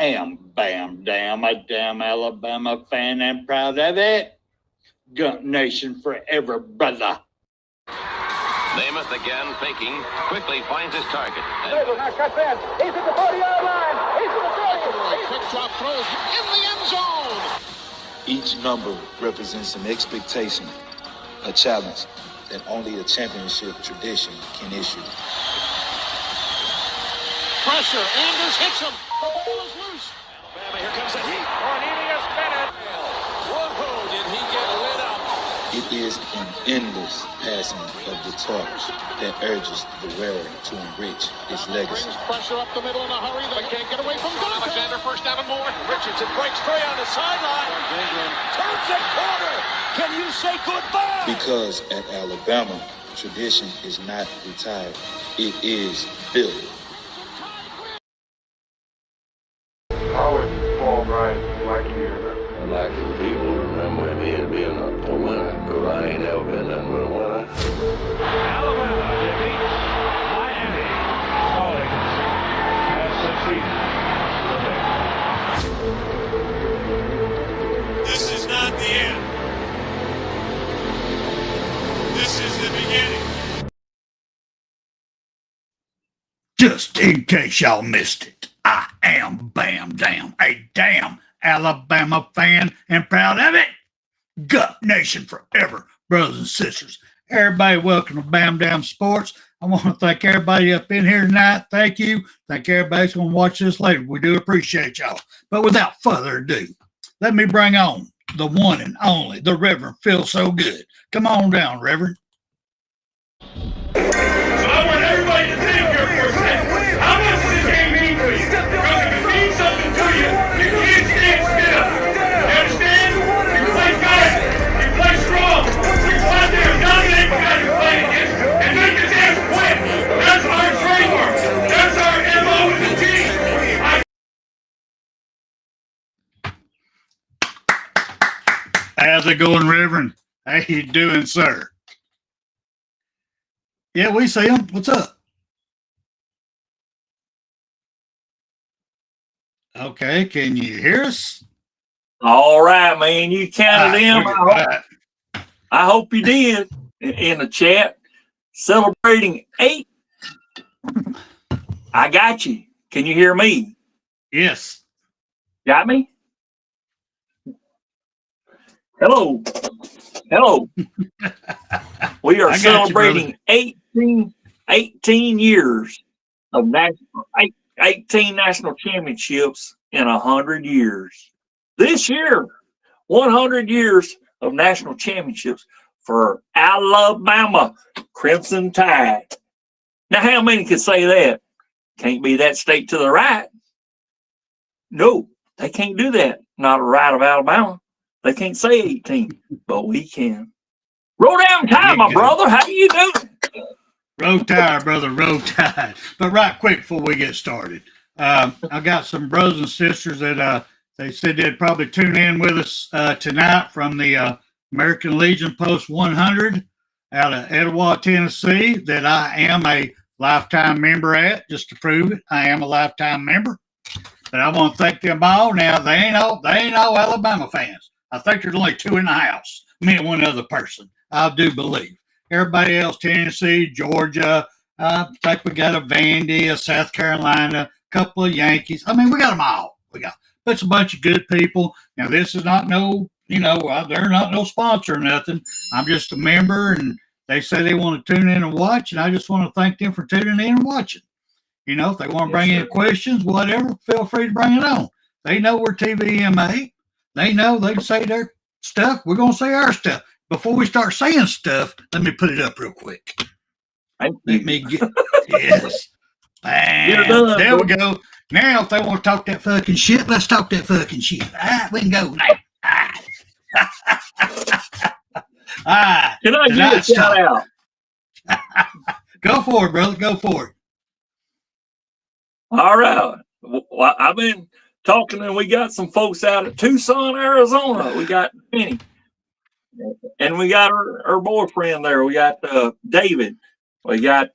am Bam Dam, a damn Alabama fan and proud of it. Gump Nation forever, brother. Namath again faking, quickly finds his target. Now cuts in. He's at the 40-yard line. He's at the 30. Quick drop throws in the end zone. Each number represents an expectation, a challenge that only a championship tradition can issue. Pressure. Anders hits him. The ball is loose. Alabama, here comes a heat. Cornelius Bennett. Whoa, did he get lit up? It is an endless passing of the torch that urges the wearer to enrich his legacy. Brings pressure up the middle in a hurry. They can't get away from Duncan. Alexander first down and more. Richardson breaks free on the sideline. Turns the corner. Can you say goodbye? Because at Alabama, tradition is not retired. It is built. How would Paul Bryant like you to remember? I'd like for people to remember me as being a winner, because I ain't never been nothing but a winner. Alabama defeats Miami. Calling has succeeded. This is not the end. This is the beginning. Just in case y'all missed it, I am Bam Dam, a damn Alabama fan and proud of it. Gump Nation forever, brothers and sisters. Everybody, welcome to BAMA Sports. I want to thank everybody up in here tonight. Thank you. Thank everybody who's going to watch this later. We do appreciate y'all. But without further ado, let me bring on the one and only, the Reverend Phil So Good. Come on down, Reverend. So I want everybody to think here for a second. How much does this game mean to you? Because if it means something to you, you can't stand still. You understand? You play good. You play strong. You go out there and dominate the guy you're playing against and make his ass quit. That's our trademark. That's our MO with the team. How's it going, Reverend? How you doing, sir? Yeah, we see him. What's up? Okay, can you hear us? All right, man. You counted him. I hope you did in the chat. Celebrating 8. I got you. Can you hear me? Yes. Got me? Hello. Hello. We are celebrating 18 years of 18 national championships in 100 years. This year, 100 years of national championships for Alabama Crimson Tide. Now, how many can say that? Can't be that state to the right. No, they can't do that. Not a right of Alabama. They can't say 18, but we can. Roll down time, my brother. How you doing? Roll tide, brother. Roll tide. But right quick before we get started, I got some brothers and sisters that they said they'd probably tune in with us tonight from the American Legion Post 100 out of Etowah, Tennessee, that I am a lifetime member at. Just to prove it, I am a lifetime member. But I want to thank them all. Now, they ain't all Alabama fans. I think there's only 2 in the house, me and one other person, I do believe. Everybody else, Tennessee, Georgia, I think we got a Vandy, a South Carolina, a couple of Yankees. I mean, we got them all. It's a bunch of good people. Now, this is not they're not no sponsor or nothing. I'm just a member, and they say they want to tune in and watch, and I just want to thank them for tuning in and watching. If they want to bring in questions, whatever, feel free to bring it on. They know we're TVMA. They know they can say their stuff. We're going to say our stuff. Before we start saying stuff, let me put it up real quick. Let me get, yes. Bam. There we go. Now, if they want to talk that fucking shit, let's talk that fucking shit. All right, we can go now. All right. Can I get a shout out? Go for it, brother. Go for it. All right. Well, I've been talking, and we got some folks out at Tucson, Arizona. We got Penny, and we got her boyfriend there. We got David. We got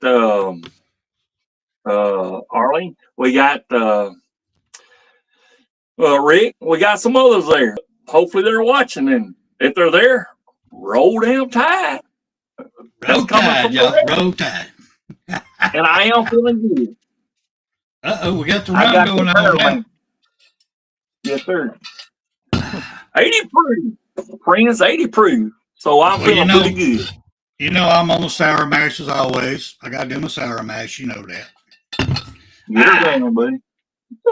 Arlene. We got Well, Rick, we got some others there. Hopefully they're watching, and if they're there, roll down tide. Roll Tide, y'all. Roll Tide. And I am feeling good. We got the run going on now. Yes, sir. 80 proof. Friends, 80 proof. So I'm feeling pretty good. You know I'm on the sour mash as always. I got to do my sour mash. You know that. Get her down, buddy.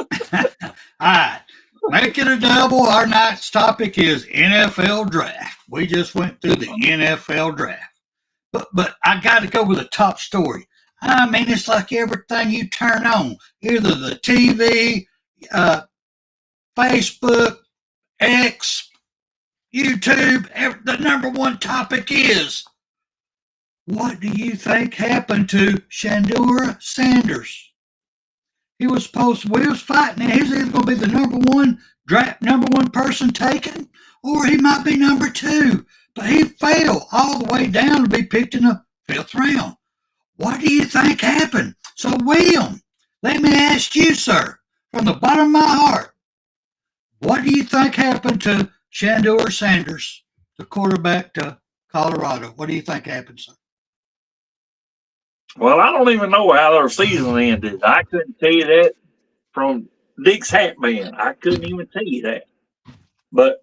All right. Make it a double. Our night's topic is NFL draft. We just went through the NFL draft. But I got to go with the top story. I mean, it's like everything you turn on, either the TV, Facebook, X, YouTube, the number one topic is, what do you think happened to Shandura Sanders? We was fighting, and he's either going to be the number one person taken, or he might be number 2. But he fell all the way down to be picked in the 5th round. What do you think happened? So, William, let me ask you, sir, from the bottom of my heart, what do you think happened to Shandura Sanders, the quarterback to Colorado? What do you think happened, sir? Well, I don't even know how their season ended. I couldn't tell you that from Dick's hat band. I couldn't even tell you that. But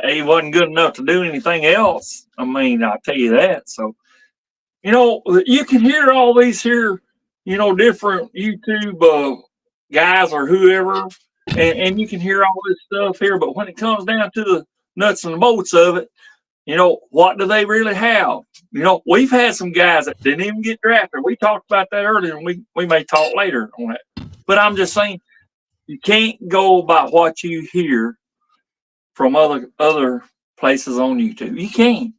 he wasn't good enough to do anything else. I mean, I'll tell you that. So, you know, you can hear all these here, you know, different YouTube guys or whoever, and you can hear all this stuff here. But when it comes down to the nuts and bolts of it, you know, what do they really have? You know, we've had some guys that didn't even get drafted. We talked about that earlier, and we may talk later on that. But I'm just saying, you can't go by what you hear from other places on YouTube. You can.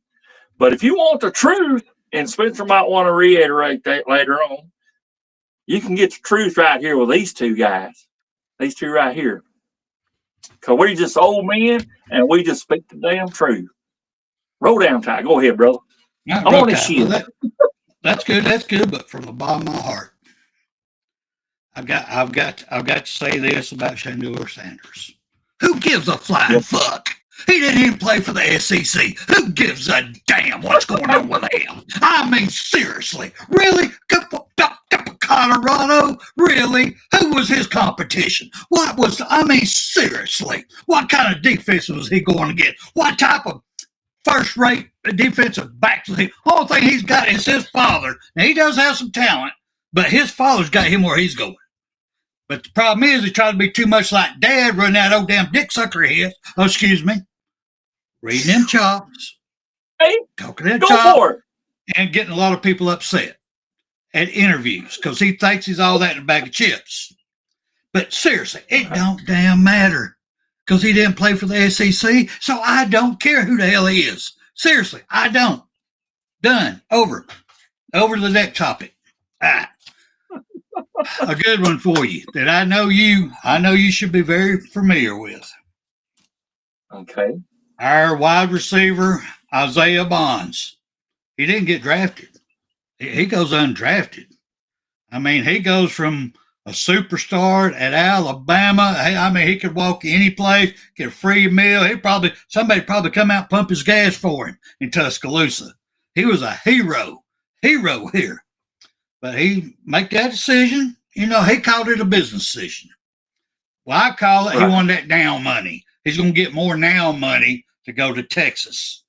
But if you want the truth, and Spencer might want to reiterate that later on, you can get the truth right here with these two guys. These two right here. Because we're just old men, and we just speak the damn truth. Roll down, Ty. Go ahead, brother. I'm on this shit. Well, that's good. That's good. But from the bottom of my heart, I've got to say this about Shandura Sanders. Who gives a flying fuck? He didn't even play for the SEC. Who gives a damn what's going on with him? I mean, seriously, really? Colorado? Really? Who was his competition? Seriously, what kind of defense was he going to get? What type of first-rate defensive backs was he? Only thing he's got is his father. Now, he does have some talent, but his father's got him where he's going. But the problem is he tried to be too much like Dad, running that old damn dick sucker head. Oh, excuse me. Reading them chops. Hey, talking that go chop. For it. And getting a lot of people upset at interviews because he thinks he's all that in a bag of chips. But seriously, it don't damn matter because he didn't play for the SEC, so I don't care who the hell he is. Seriously, I don't. Done. Over. Over to the next topic. All right. A good one for you that I know you should be very familiar with. Okay. Our wide receiver, Isaiah Bonds. He didn't get drafted. He goes undrafted. I mean, he goes from a superstar at Alabama. I mean, he could walk any place, get a free meal. Somebody probably come out and pump his gas for him in Tuscaloosa. He was a hero here. But he make that decision. You know, he called it a business decision. Well, I call it He wanted that now money. He's going to get more now money to go to Texas.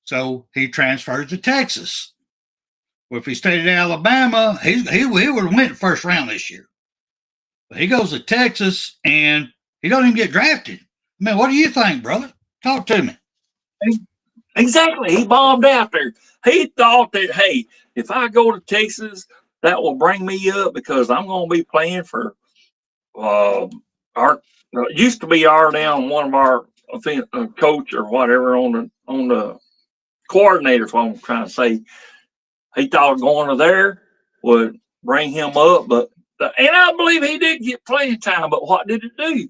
So he transfers to Texas. Well, if he stayed at Alabama, he would have went first round this year. But he goes to Texas, and he don't even get drafted. I mean, what do you think, brother? Talk to me. Exactly. He bombed out there. He thought that, hey, if I go to Texas, that will bring me up because I'm going to be playing for used to be one of our coach or whatever on the coordinators. What I'm trying to say, he thought going to there would bring him up, and I believe he did get playing time. But what did it do?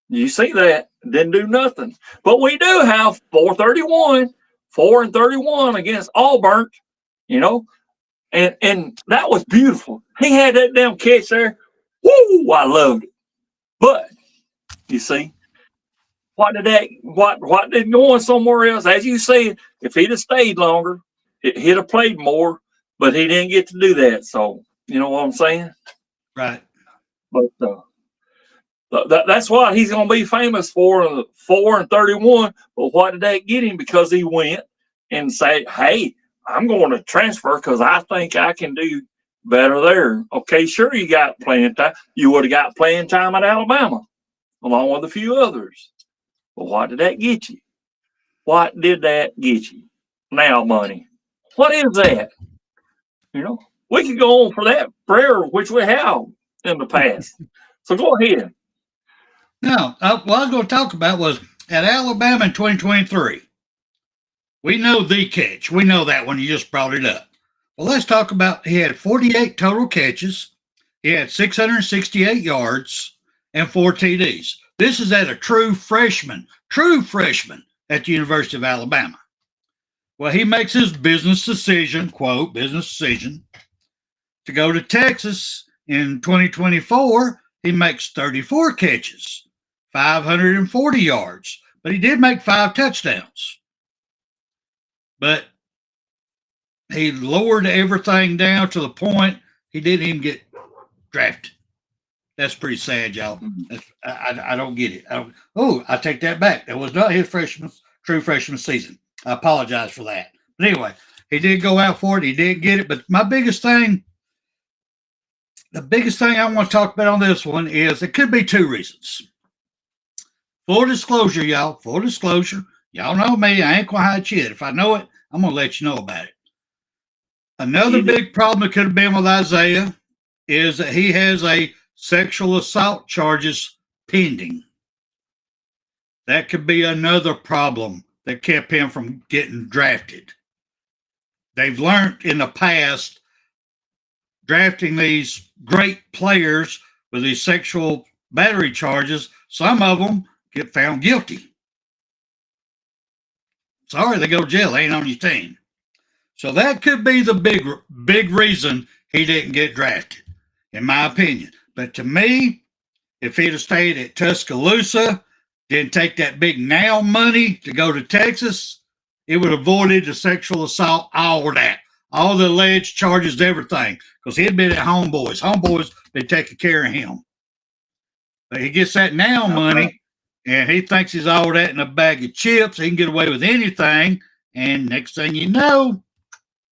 You see that? Didn't do nothing. But we do have 4-31 against Auburn, you know, and that was beautiful. He had that damn catch there. Woo! I loved it. But You see, what did going somewhere else? As you said, if he'd have stayed longer, he'd have played more, but he didn't get to do that. So you know what I'm saying? Right. But that's what he's going to be famous for. 4-31. But what did that get him? Because he went and said, "Hey, I'm going to transfer because I think I can do better there." Okay, sure, you got playing time. You would have got playing time at Alabama, along with a few others. But what did that get you? What did that get you? Now money. What is that? You know, we could go on for that prayer, which we have in the past. So go ahead. No, what I was going to talk about was at Alabama in 2023. We know the catch. We know that one. You just brought it up. Well, let's talk about he had 48 total catches. He had 668 yards and 4 TDs. This is at a true freshman at the University of Alabama. Well, he makes his business decision, quote, business decision, to go to Texas in 2024. He makes 34 catches, 540 yards, but he did make 5 touchdowns. But he lowered everything down to the point he didn't even get drafted. That's pretty sad, y'all. I don't get it. I take that back. That was not his true freshman season. I apologize for that. But anyway, he did go out for it. He did get it. But the biggest thing I want to talk about on this one is it could be 2 reasons. Full disclosure, y'all. Full disclosure. Y'all know me. I ain't going to hide shit. If I know it, I'm going to let you know about it. Another big problem that could have been with Isaiah is that he has a sexual assault charges pending. That could be another problem that kept him from getting drafted. They've learned in the past drafting these great players with these sexual battery charges, some of them get found guilty. Sorry, they go to jail. They ain't on your team. So that could be the big reason he didn't get drafted, in my opinion. But to me, if he'd have stayed at Tuscaloosa, didn't take that big now money to go to Texas, it would have avoided the sexual assault, all of that, all the alleged charges, everything, because he'd been at Homeboys. Homeboys been taking care of him. But he gets that now money, and he thinks he's all that in a bag of chips. He can get away with anything, and next thing you know,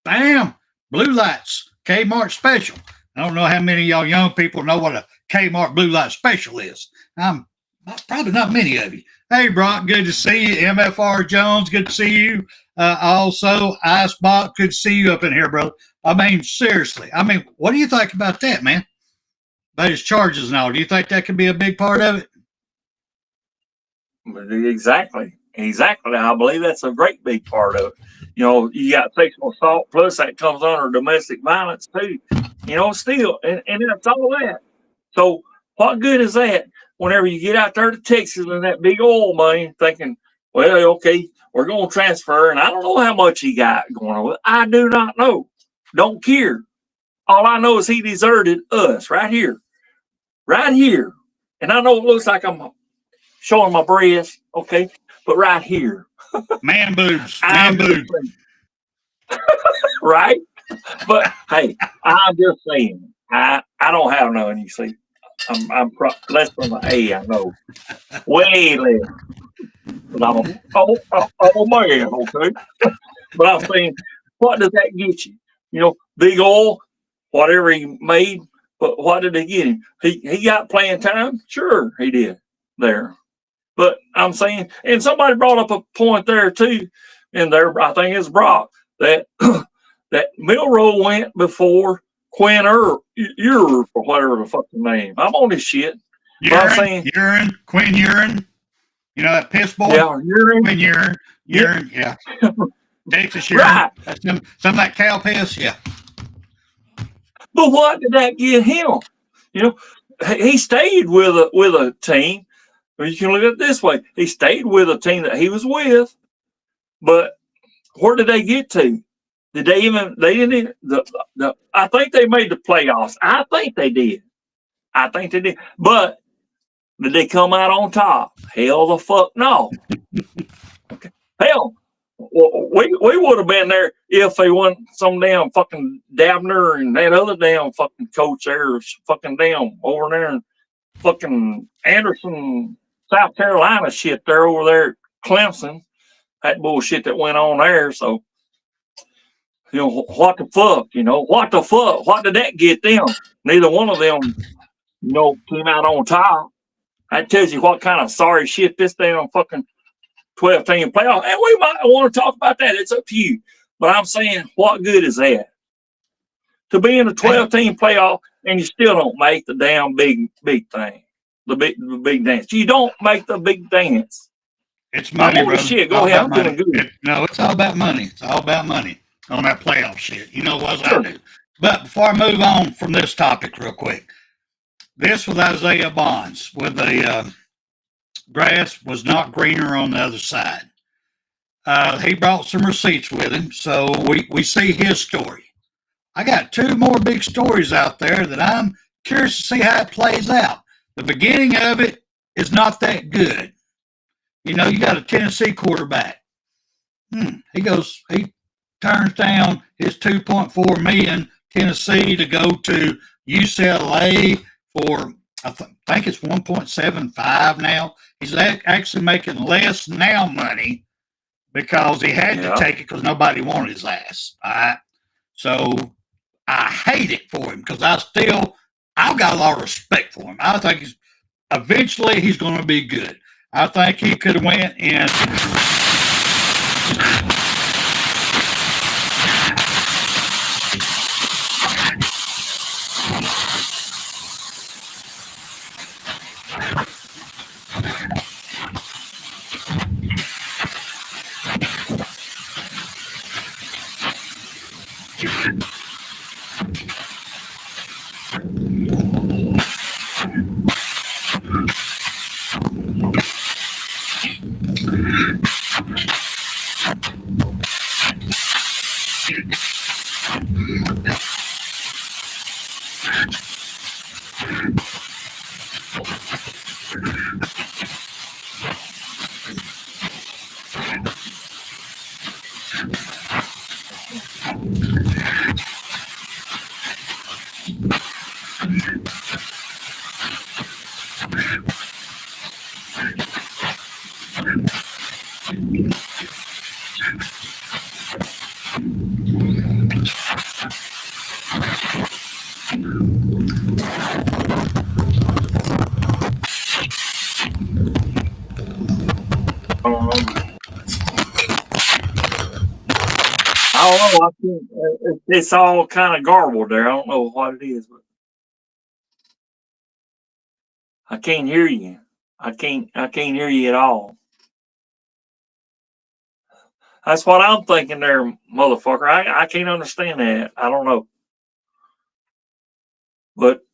bam, blue lights, Kmart special. I don't know how many of y'all young people know what a Kmart blue light special is. Probably not many of you. Hey, Brock, good to see you. MFR Jones, good to see you. Also, Icebot, good to see you up in here, brother. I mean, seriously. What do you think about that, man? About his charges and all. Do you think that could be a big part of it? Exactly. I believe that's a great big part of it. You know, you got sexual assault, plus that comes under domestic violence too. You know, still, and that's all that. So what good is that whenever you get out there to Texas and that big oil money thinking, well, okay, we're going to transfer, and I don't know how much he got going on with it. I do not know. Don't care. All I know is he deserted us right here. Right here. And I know it looks like I'm showing my breast, okay, but right here. Man boobs. Man boobs. Right? But hey, I'm just saying, I don't have none, you see. I'm less than an A, I know. Way less. But I'm a man, okay? But I'm saying, what does that get you? You know, big oil, whatever he made, but what did they get him? He got playing time? Sure, he did there. But I'm saying, and somebody brought up a point there too, and there, I think it's Brock, that that Milroe went before Quinn or whatever the fucking name. I'm on this shit. Quinn Urine. You know that piss boy? Yeah, urine. Quinn Urine, yeah. Texas urine. Right. Some of that cow piss, yeah. But what did that get him? You know, he stayed with a team. You can look at it this way. He stayed with a team that he was with, but where did they get to? Did they even, they didn't even, I think they made the playoffs. I think they did. But Did they come out on top? Hell the fuck no. Hell, we would have been there if they wasn't some damn fucking Dabner and that other damn fucking coach there, fucking damn over there in fucking Anderson, South Carolina shit there over there at Clemson. That bullshit that went on there. So, you know, what the fuck? You know, what the fuck? What did that get them? Neither one of them, you know, came out on top. That tells you what kind of sorry shit this damn fucking 12-team playoff. And we might want to talk about that. It's up to you. But I'm saying, what good is that? To be in a 12-team playoff and you still don't make the damn big thing. The big dance. You don't make the big dance. It's money, brother. Shit. Go ahead. I'm doing good. No, it's all about money. It's all about money on that playoff shit. You know what I do. But before I move on from this topic real quick, this with Isaiah Bonds, with the grass was not greener on the other side. He brought some receipts with him, so we see his story. I got two more big stories out there that I'm curious to see how it plays out. The beginning of it is not that good. You know, you got a Tennessee quarterback. He turns down his $2.4 million Tennessee to go to UCLA for, I think it's 1.75 now. He's actually making less now money because he had to take it because nobody wanted his ass. All right. So I hate it for him because I've got a lot of respect for him. I think eventually he's going to be good. I think he could have went in. I don't know. It's all kind of garbled there. I don't know what it is, but I can't hear you. I can't hear you at all. That's what I'm thinking there, motherfucker. I can't understand that. I don't know. But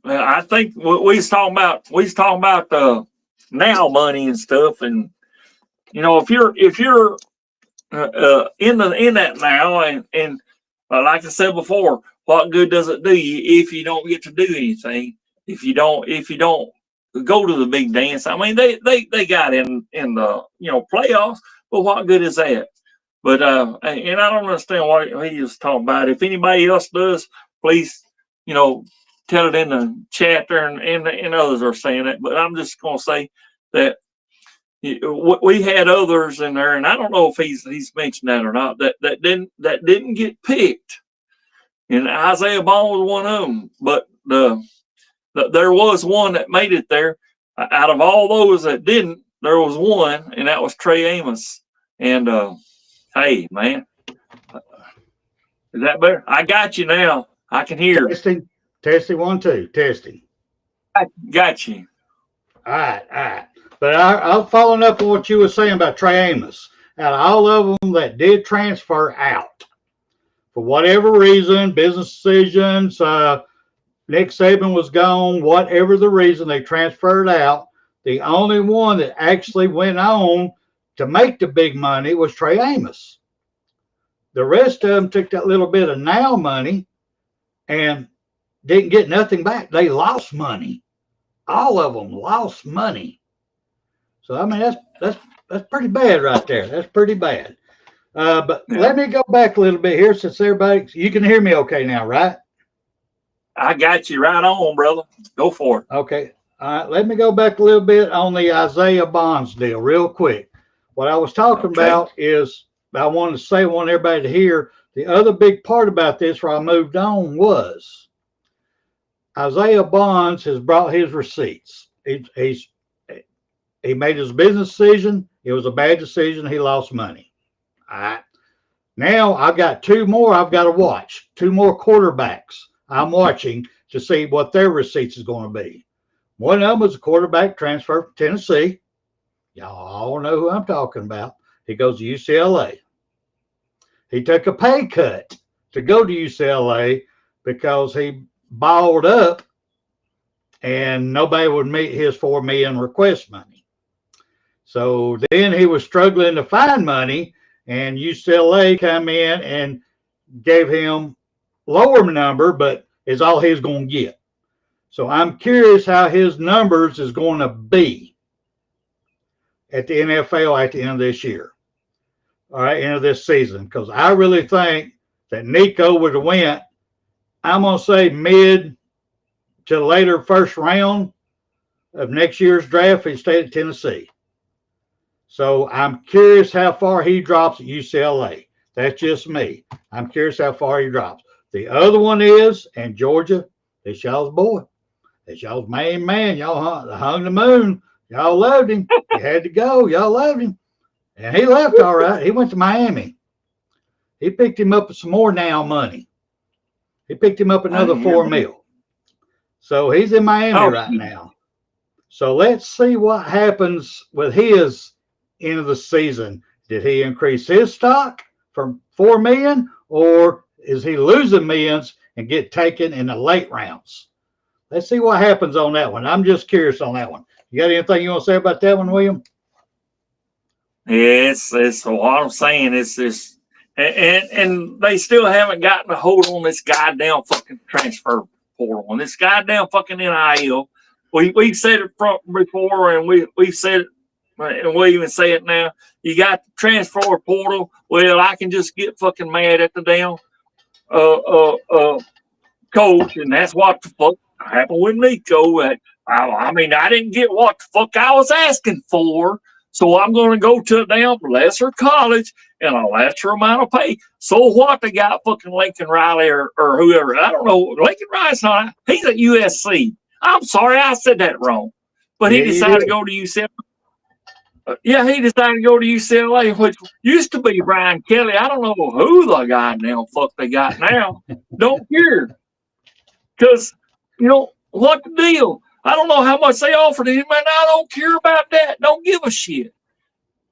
I think we was talking about the now money and stuff, and you know, if you're in that now, and like I said before, what good does it do you if you don't get to do anything? If you don't go to the big dance? I mean, they got in the playoffs, but what good is that? But and I don't understand what he was talking about. If anybody else does, please tell it in the chat there, and others are saying it. But I'm just gonna say that we had others in there, and I don't know if he's mentioned that or not. That didn't get picked, and Isaiah Bond was one of them. But there was one that made it there. Out of all those that didn't, there was one, and that was Trey Amos. And hey, man, is that better? I got you now. I can hear. Testing 1 2 testing. I got you. All right. But I'm following up on what you were saying about Trey Amos. Out of all of them that did transfer out, for whatever reason, business decisions, Nick Saban was gone, whatever the reason they transferred out, the only one that actually went on to make the big money was Trey Amos. The rest of them took that little bit of now money and didn't get nothing back. They lost money. all of them lost money. So I mean, that's pretty bad right there. That's pretty bad. But let me go back a little bit here, since everybody, you can hear me okay now, right? I got you right on, brother. Go for it. Okay. All right. Let me go back a little bit on the Isaiah Bonds deal real quick. What I was talking about is, I wanted to say, I want everybody to hear, the other big part about this where I moved on was Isaiah Bonds has brought his receipts. He made his business decision. It was a bad decision. He lost money. All right. Now I've got two more I've got to watch. Two more quarterbacks I'm watching to see what their receipts is going to be. One of them was a quarterback transfer from Tennessee. Y'all all know who I'm talking about. He goes to UCLA. He took a pay cut to go to UCLA because he balled up and nobody would meet his $4 million request money. So then he was struggling to find money, and UCLA come in and gave him lower number, but is all he's going to get. So I'm curious how his numbers is going to be at the NFL at the end of this year. All right, end of this season, because I really think that Nico would have went, I'm going to say mid to later first round of next year's draft. He stayed at Tennessee. So I'm curious how far he drops at UCLA. That's just me. I'm curious how far he drops. The other one is, and Georgia, it's y'all's boy. It's y'all's main man. Y'all hung the moon. Y'all loved him. He had to go. Y'all loved him. And he left all right. He went to Miami. He picked him up with some more now money. He picked him up another $4 million. So he's in Miami right now. So let's see what happens with his end of the season. Did he increase his stock from $4 million, or is he losing millions and get taken in the late rounds? Let's see what happens on that one. I'm just curious on that one. You got anything you want to say about that one, William? It's what I'm saying. It's this, and they still haven't gotten a hold on this goddamn fucking transfer portal and this goddamn fucking NIL. We've said it before, and we've said it, and we even say it now. You got the transfer portal. Well, I can just get fucking mad at the damn coach, and that's what the fuck happened with Nico. I mean, I didn't get what the fuck I was asking for, so I'm going to go to a damn lesser college and a lesser amount of pay. So what? They got fucking Lincoln Riley or whoever. I don't know. Lincoln Riley's not. He's at USC. I'm sorry, I said that wrong. But he decided to go to UCLA. He decided to go to UCLA, which used to be Brian Kelly. I don't know who the goddamn fuck they got now. Don't care. Because, what the deal? I don't know how much they offered him, and I don't care about that. Don't give a shit.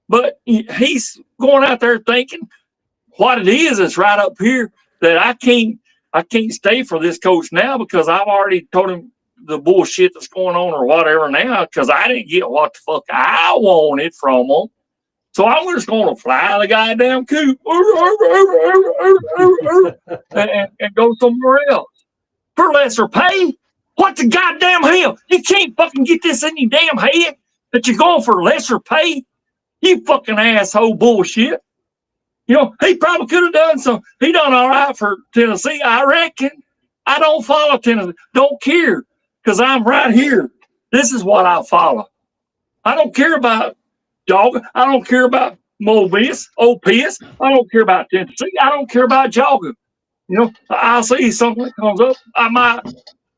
But he's going out there thinking what it is right up here that I can't stay for this coach now because I've already told him the bullshit that's going on or whatever now because I didn't get what the fuck I wanted from them. So I'm just going to fly the goddamn coop and go somewhere else for lesser pay. What the goddamn hell? You can't fucking get this in your damn head that you're going for lesser pay? You fucking asshole bullshit. He probably could have done some. He done all right for Tennessee, I reckon. I don't follow Tennessee. Don't care because I'm right here. This is what I follow. I don't care about Georgia. I don't care about OPS. I don't care about Tennessee. I don't care about Georgia. I'll see something that comes up. I might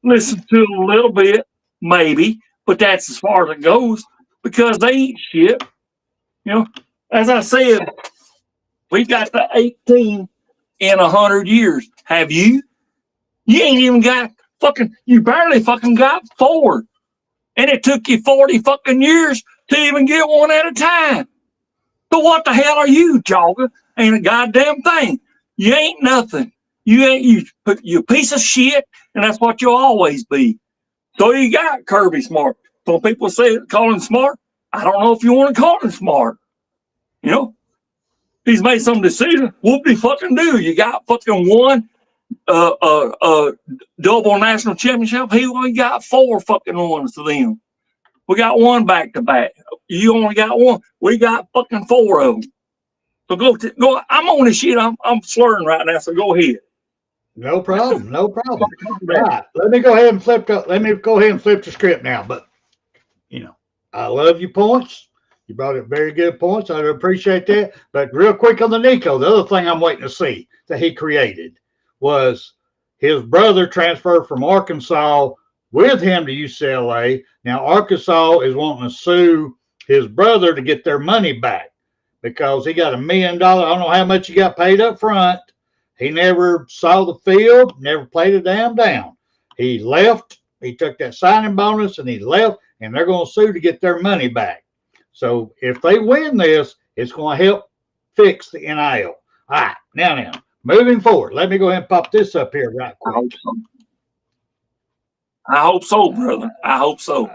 listen to a little bit, maybe, but that's as far as it goes because they ain't shit. As I said, we got the 18 in 100 years. Have you? You ain't even got you barely fucking got 4. And it took you 40 fucking years to even get one at a time. So what the hell are you, Jogger? Ain't a goddamn thing. You ain't nothing. You a piece of shit, and that's what you'll always be. So you got Kirby Smart. Some people call him smart. I don't know if you want to call him smart. He's made some decision. Whoop-de fucking do. You got fucking one double national championship. He only got 4 fucking ones to them. We got 1 back to back. You only got 1. We got fucking 4 of them. So go. I'm on this shit. I'm slurring right now. So go ahead. No problem. No problem. All right. Let me go ahead and flip the script now. But I love your points. You brought up very good points. I appreciate that. But real quick on the Nico, the other thing I'm waiting to see that he created was his brother transferred from Arkansas with him to UCLA. Now Arkansas is wanting to sue his brother to get their money back because he got $1 million. I don't know how much he got paid up front. He never saw the field, never played a damn down. He left. He took that signing bonus and he left, and they're going to sue to get their money back. So if they win this, it's going to help fix the NIL. All right, now, moving forward. Let me go ahead and pop this up here right quick. I hope so, brother. I hope so.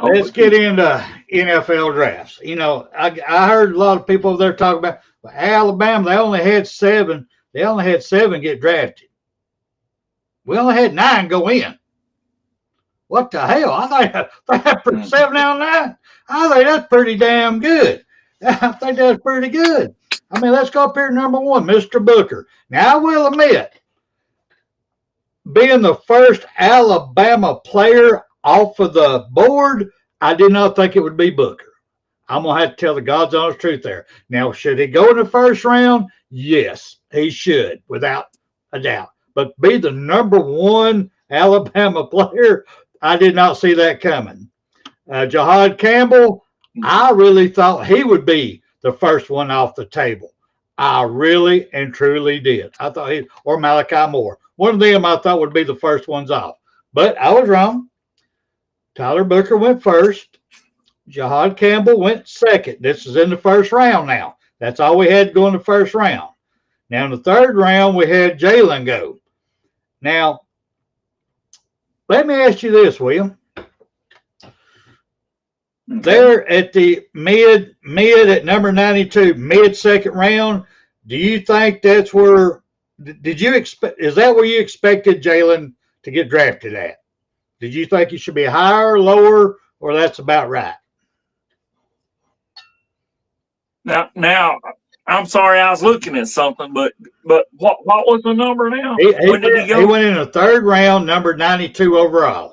Let's get into NFL drafts. I heard a lot of people over there talking about Alabama. They only had 7. They only had 7 get drafted. We only had 9 go in. What the hell? I think 7 out of 9. I think that's pretty damn good. I think that's pretty good. I mean, let's go up here number 1, Mr. Booker. Now, I will admit, being the first Alabama player off of the board, I did not think it would be Booker. I'm going to have to tell the God's honest truth there. Now, should he go in the first round? Yes, he should, without a doubt. But be the number 1 Alabama player, I did not see that coming. Jahad Campbell, I really thought he would be the first one off the table. I really and truly did. I thought or Malachi Moore. One of them I thought would be the first ones off. But I was wrong. Tyler Booker went first. Jahad Campbell went second. This is in the first round now. That's all we had to go in the first round. Now, in the third round, we had Jalen go. Now, let me ask you this, William. They're at the mid at number 92, mid-second round. Do you think that's where did you expect? Is that where you expected Jalen to get drafted at? Did you think he should be higher, lower, or that's about right? Now, I'm sorry, I was looking at something, but what was the number now? When did he go? He went in the third round, number 92 overall.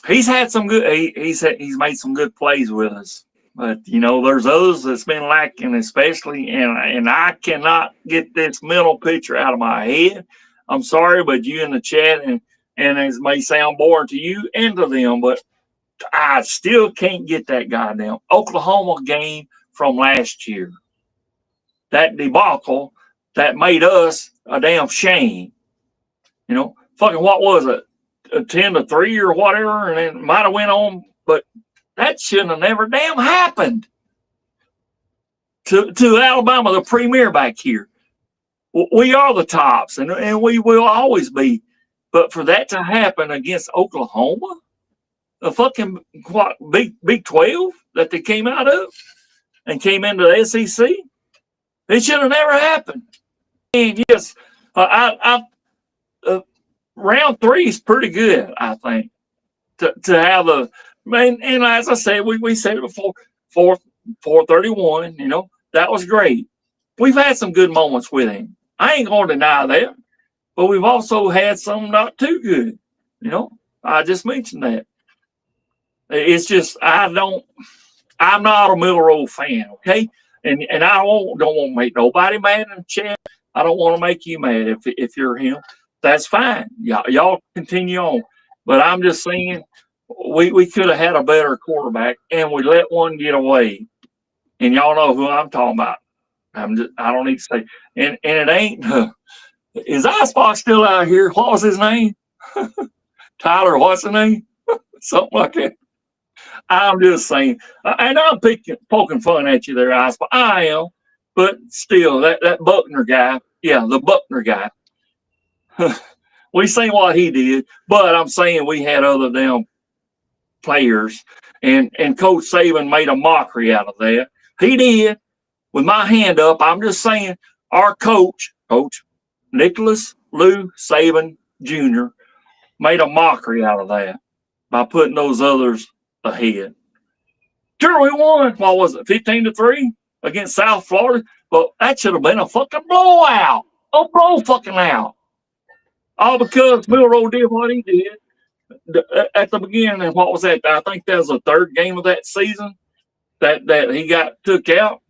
He's had some good. He's made some good plays with us, but there's others that's been lacking, especially, and I cannot get this mental picture out of my head. I'm sorry, but you in the chat, and it may sound boring to you and to them, but I still can't get that goddamn Oklahoma game from last year. That debacle that made us a damn shame. Fucking what was it? 10-3 or whatever, and it might have went on, but that shouldn't have never damn happened to Alabama, the premier back here. We are the tops, and we will always be. But for that to happen against Oklahoma, the fucking Big 12 that they came out of and came into the SEC, it should have never happened. And yes, round 3 is pretty good, I think, to have and as I said, we said it before, 431, that was great. We've had some good moments with him. I ain't going to deny that, but we've also had some not too good. I just mentioned that. It's just, I'm not a Milroe fan, okay? And I don't want to make nobody mad in the chat. I don't want to make you mad if you're him. That's fine. Y'all continue on. But I'm just saying we could have had a better quarterback, and we let one get away. And y'all know who I'm talking about. I don't need to say. And it ain't. Is Icebox still out here? What was his name? Tyler, what's his name? Something like that. I'm just saying. And I'm poking fun at you there, Icebox. I am. But still, that Buckner guy. Yeah, the Buckner guy. We seen what he did, but I'm saying we had other damn players, and Coach Saban made a mockery out of that. He did, with my hand up, I'm just saying our coach Nicholas Lou Saban Jr. made a mockery out of that by putting those others ahead. Sure, we won. What was it, 15-3 against South Florida? But that should have been a fucking blowout. A fucking out. All because Milroe did what he did at the beginning. And what was that? I think that was the third game of that season that he got took out.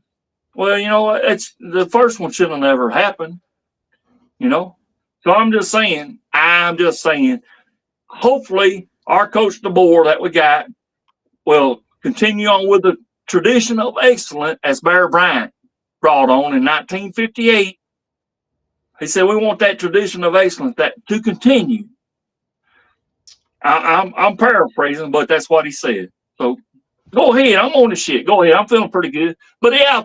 Well, you know, it's the first one should have never happened. You know, so I'm just saying. Hopefully, our coach DeBoer that we got will continue on with the tradition of excellence as Bear Bryant brought on in 1958. He said, we want that tradition of excellence to continue. I'm paraphrasing, but that's what he said. So go ahead. I'm on the shit. Go ahead. I'm feeling pretty good. But yeah,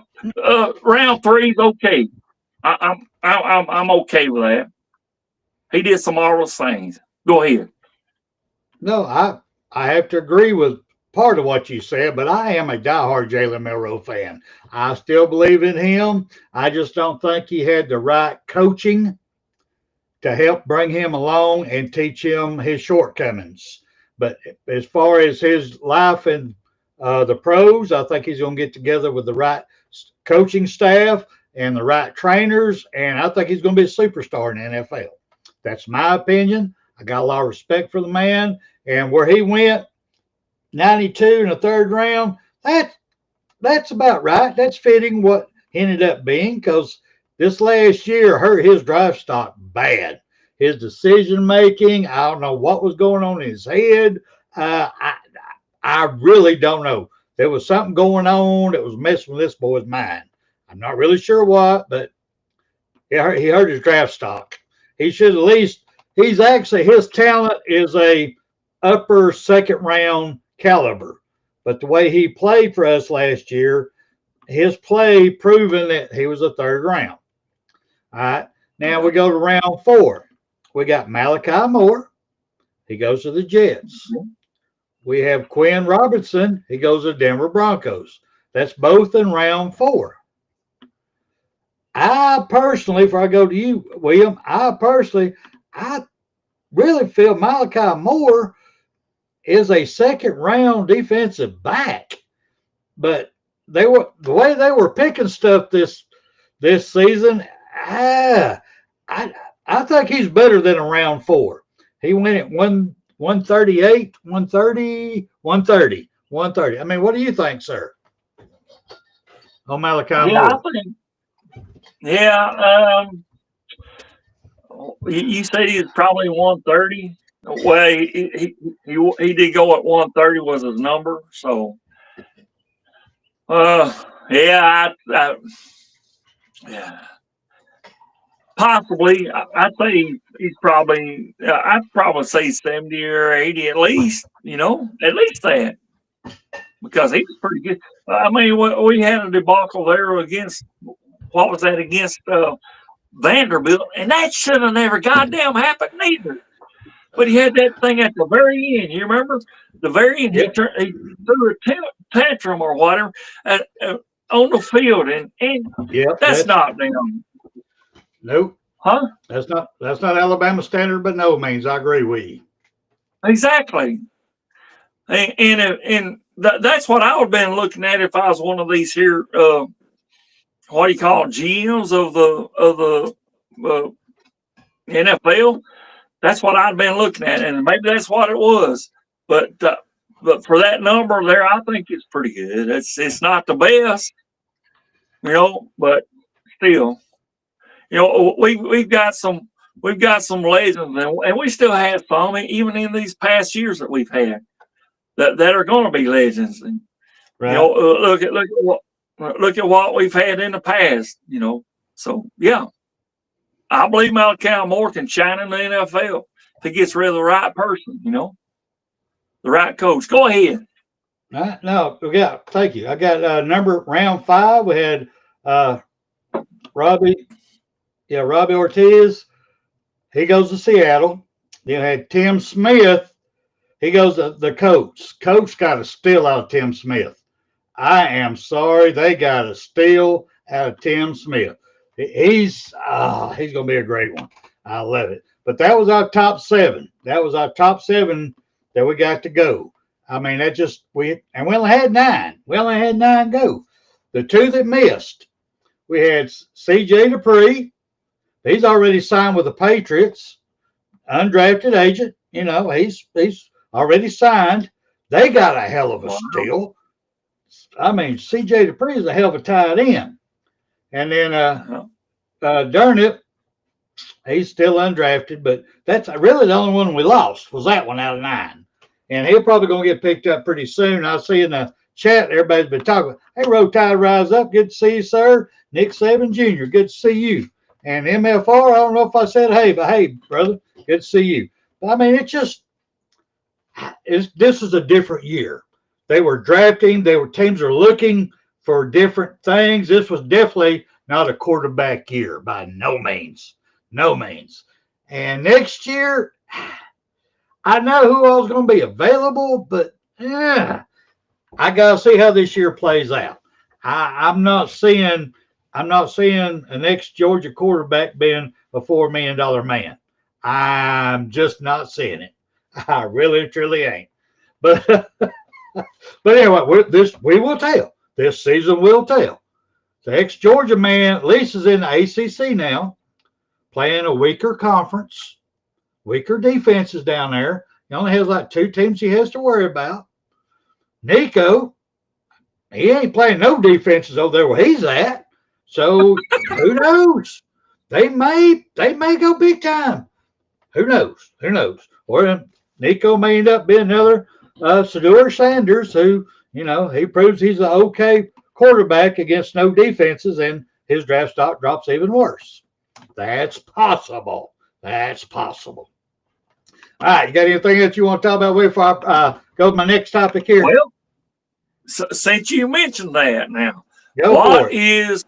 round 3 is okay. I'm okay with that. He did some marvelous things. Go ahead. No, I have to agree with part of what you said, but I am a diehard Jalen Milroe fan. I still believe in him. I just don't think he had the right coaching to help bring him along and teach him his shortcomings. But as far as his life and the pros, I think he's going to get together with the right coaching staff and the right trainers, and I think he's going to be a superstar in the NFL. That's my opinion. I got a lot of respect for the man, and where he went, 92 in the third round, that's about right. That's fitting what he ended up being, because this last year hurt his draft stock bad. His decision making, I don't know what was going on in his head. I really don't know. There was something going on that was messing with this boy's mind. I'm not really sure what, but he hurt his draft stock. He should at least, his talent is a upper second round caliber. But the way he played for us last year, his play proven that he was a third round. All right. Now we go to round 4. We got Malachi Moore. He goes to the Jets. We have Quinn Robertson. He goes to Denver Broncos. That's both in round 4. I personally, before I go to you, William, I really feel Malachi Moore is a second round defensive back. But the way they were picking stuff this season, I think he's better than a round 4. He went at 138, 130, 130, 130. I mean, what do you think, sir? On Malachi Moore? You said he was probably 130. Well, he did go at 130 was his number. So, yeah. Possibly, I'd say he's probably. I'd probably say 70 or 80 at least. You know, at least that, because he was pretty good. I mean, we had a debacle there against. What was that against Vanderbilt? And that should have never goddamn happened either. But he had that thing at the very end. You remember? The very end, he threw a tantrum or whatever on the field, and that's not them. Nope. Huh? That's not Alabama standard, but no means. I agree with you. Exactly. And that's what I would have been looking at if I was one of these here. What do you call it, GMs of the NFL? That's what I'd been looking at, and maybe that's what it was. But for that number there, I think it's pretty good. It's not the best, you know, but still, you know, we've got some legends, and we still have some even in these past years that we've had that are going to be legends. And right. You know, look at what we've had in the past, you know. So, yeah, I believe Malachi Moore can shine in the NFL if he gets rid of the right person, you know, the right coach. Go ahead. No, thank you. I got round 5. We had Robbie Ortiz. He goes to Seattle. You had Tim Smith. He goes to the Colts. Colts got a steal out of Tim Smith. I am sorry, they got a steal out of Tim Smith. He's going to be a great one. I love it. But that was our top 7. That was our top 7 that we got to go. I mean, we only had 9. We only had 9 go. The 2 that missed, we had C.J. Dupree. He's already signed with the Patriots, undrafted agent. You know, he's already signed. They got a hell of a steal. I mean, C.J. Dupree is a hell of a tight end. And then Durnip, he's still undrafted, but that's really the only one we lost was that one out of 9. And he'll probably going to get picked up pretty soon. I see in the chat, everybody's been talking. Hey, Roll Tide, rise up. Good to see you, sir. Nick Saban Jr., good to see you. And MFR, I don't know if I said hey, but hey, brother, good to see you. But, I mean, this is a different year. They were drafting. Teams are looking for different things. This was definitely not a quarterback year by no means. No means. And next year, I know who all's going to be available, but I got to see how this year plays out. I'm not seeing an ex-Georgia quarterback being a $4 million man. I'm just not seeing it. I really, truly ain't. But anyway, we will tell. This season will tell. The ex-Georgia man, at least, is in the ACC now, playing a weaker conference, weaker defenses down there. He only has like 2 teams he has to worry about. Nico, he ain't playing no defenses over there where he's at. So who knows? They may go big time. Who knows? Who knows? Or Nico may end up being another Shedeur Sanders, who, you know, he proves he's an okay quarterback against no defenses, and his draft stock drops even worse. That's possible. That's possible. All right, you got anything that you want to talk about before I go to my next topic here? Well, since you mentioned that now, what is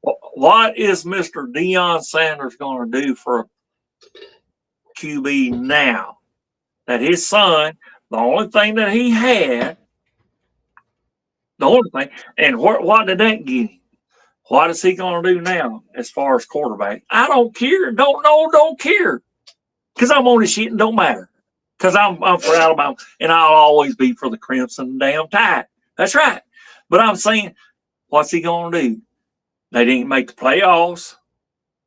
Mr. Deion Sanders going to do for QB now? That his son, the only thing that he had, the only thing, and what did that get him? What is he going to do now as far as quarterback? I don't care. Don't care. Because I'm on this shit and don't matter. Because I'm for Alabama, and I'll always be for the Crimson damn Tide. That's right. But I'm saying, what's he going to do? They didn't make the playoffs.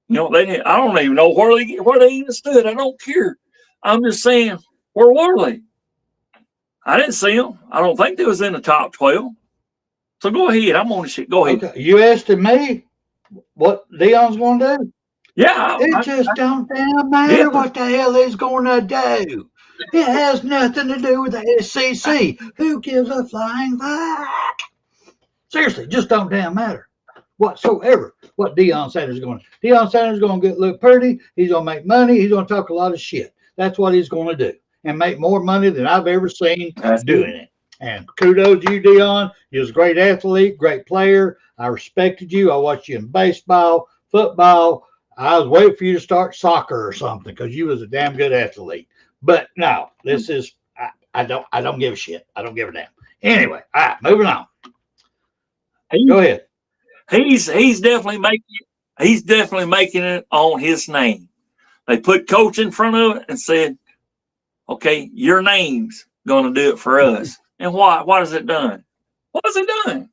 You know, they didn't. I don't even know where they even stood. I don't care. I'm just saying, where were they? I didn't see them. I don't think they was in the top 12. So go ahead. I'm on the shit. Go ahead. Okay. You asking me what Deion's going to do? Yeah. It just don't damn matter what the hell he's going to do. It has nothing to do with the SEC. Who gives a flying fuck? Seriously, just don't damn matter whatsoever what Deion Sanders is going to do. Deion Sanders is going to look pretty. He's going to make money. He's going to talk a lot of shit. That's what he's going to do and make more money than I've ever seen doing it. And kudos to you, Deion. You was a great athlete, great player. I respected you. I watched you in baseball, football. I was waiting for you to start soccer or something because you was a damn good athlete. But no, this is I don't give a shit. I don't give a damn. Anyway, all right, moving on. Go ahead. He's definitely making it on his name. They put coach in front of it and said, "Okay, your name's going to do it for us." And what has it done? What has it done?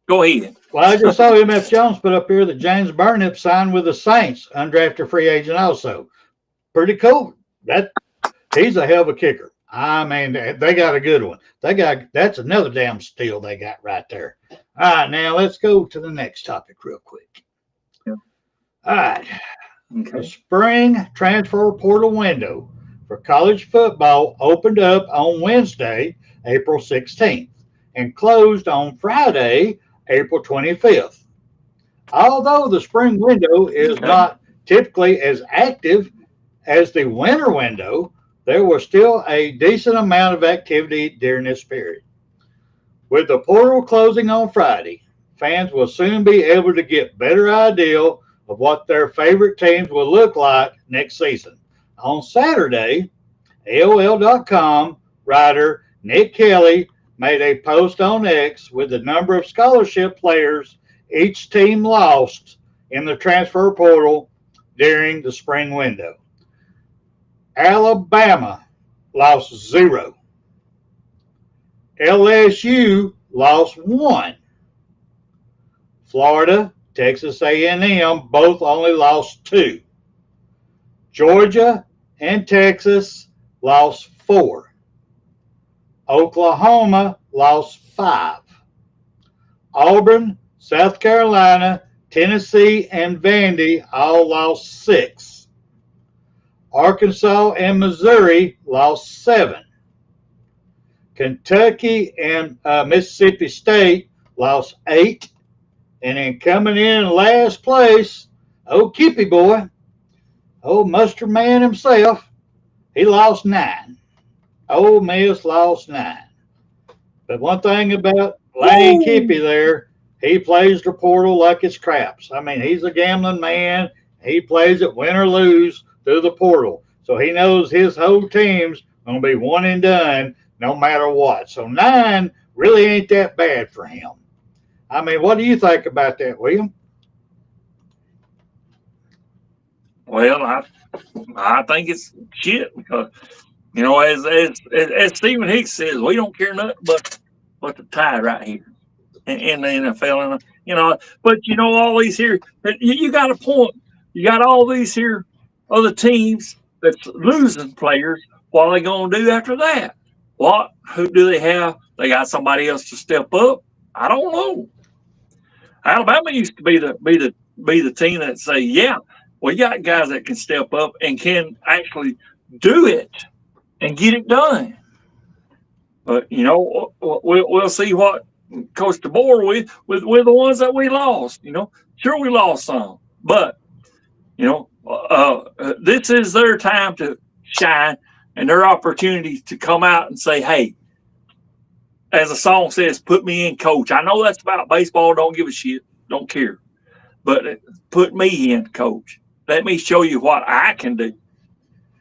Go ahead. Well, I just saw MF Jones put up here that James Burnip signed with the Saints, undrafted free agent also. Pretty cool. He's a hell of a kicker. I mean, they got a good one. That's another damn steal they got right there. All right, now let's go to the next topic real quick. All right. Okay. The spring transfer portal window for college football opened up on Wednesday, April 16th, and closed on Friday, April 25th. Although the spring window is not typically as active as the winter window, there was still a decent amount of activity during this period. With the portal closing on Friday, fans will soon be able to get a better idea of what their favorite teams will look like next season. On Saturday, AOL.com writer Nick Kelly made a post on X with the number of scholarship players each team lost in the transfer portal during the spring window. Alabama lost 0. LSU lost 1. Florida, Texas A&M both only lost 2. Georgia and Texas lost 4. Oklahoma lost 5. Auburn, South Carolina, Tennessee, and Vandy all lost 6. Arkansas and Missouri lost 7. Kentucky and Mississippi State lost 8. And then coming in last place, old Kippy boy, old Mustard Man himself, he lost 9. Ole Miss lost 9. But one thing about Lane Kippy there, he plays the portal like it's craps. I mean, he's a gambling man. He plays it win or lose through the portal. So he knows his whole team's going to be one and done no matter what. So 9 really ain't that bad for him. I mean, what do you think about that, William? Well, I think it's shit because, you know, as Stephen Hicks says, we don't care nothing but the tide right here in the NFL. And, you know, but you know, all these here, you got a point. You got all these here other teams that's losing players. What are they going to do after that? What? Who do they have? They got somebody else to step up? I don't know. Alabama used to be the team that say, yeah, we got guys that can step up and can actually do it and get it done. But, you know, we'll see what Coach DeBoer with the ones that we lost. You know, sure, we lost some. But, you know, this is their time to shine and their opportunity to come out and say, hey, as the song says, put me in, coach. I know that's about baseball. Don't give a shit. Don't care. But put me in, coach. Let me show you what I can do.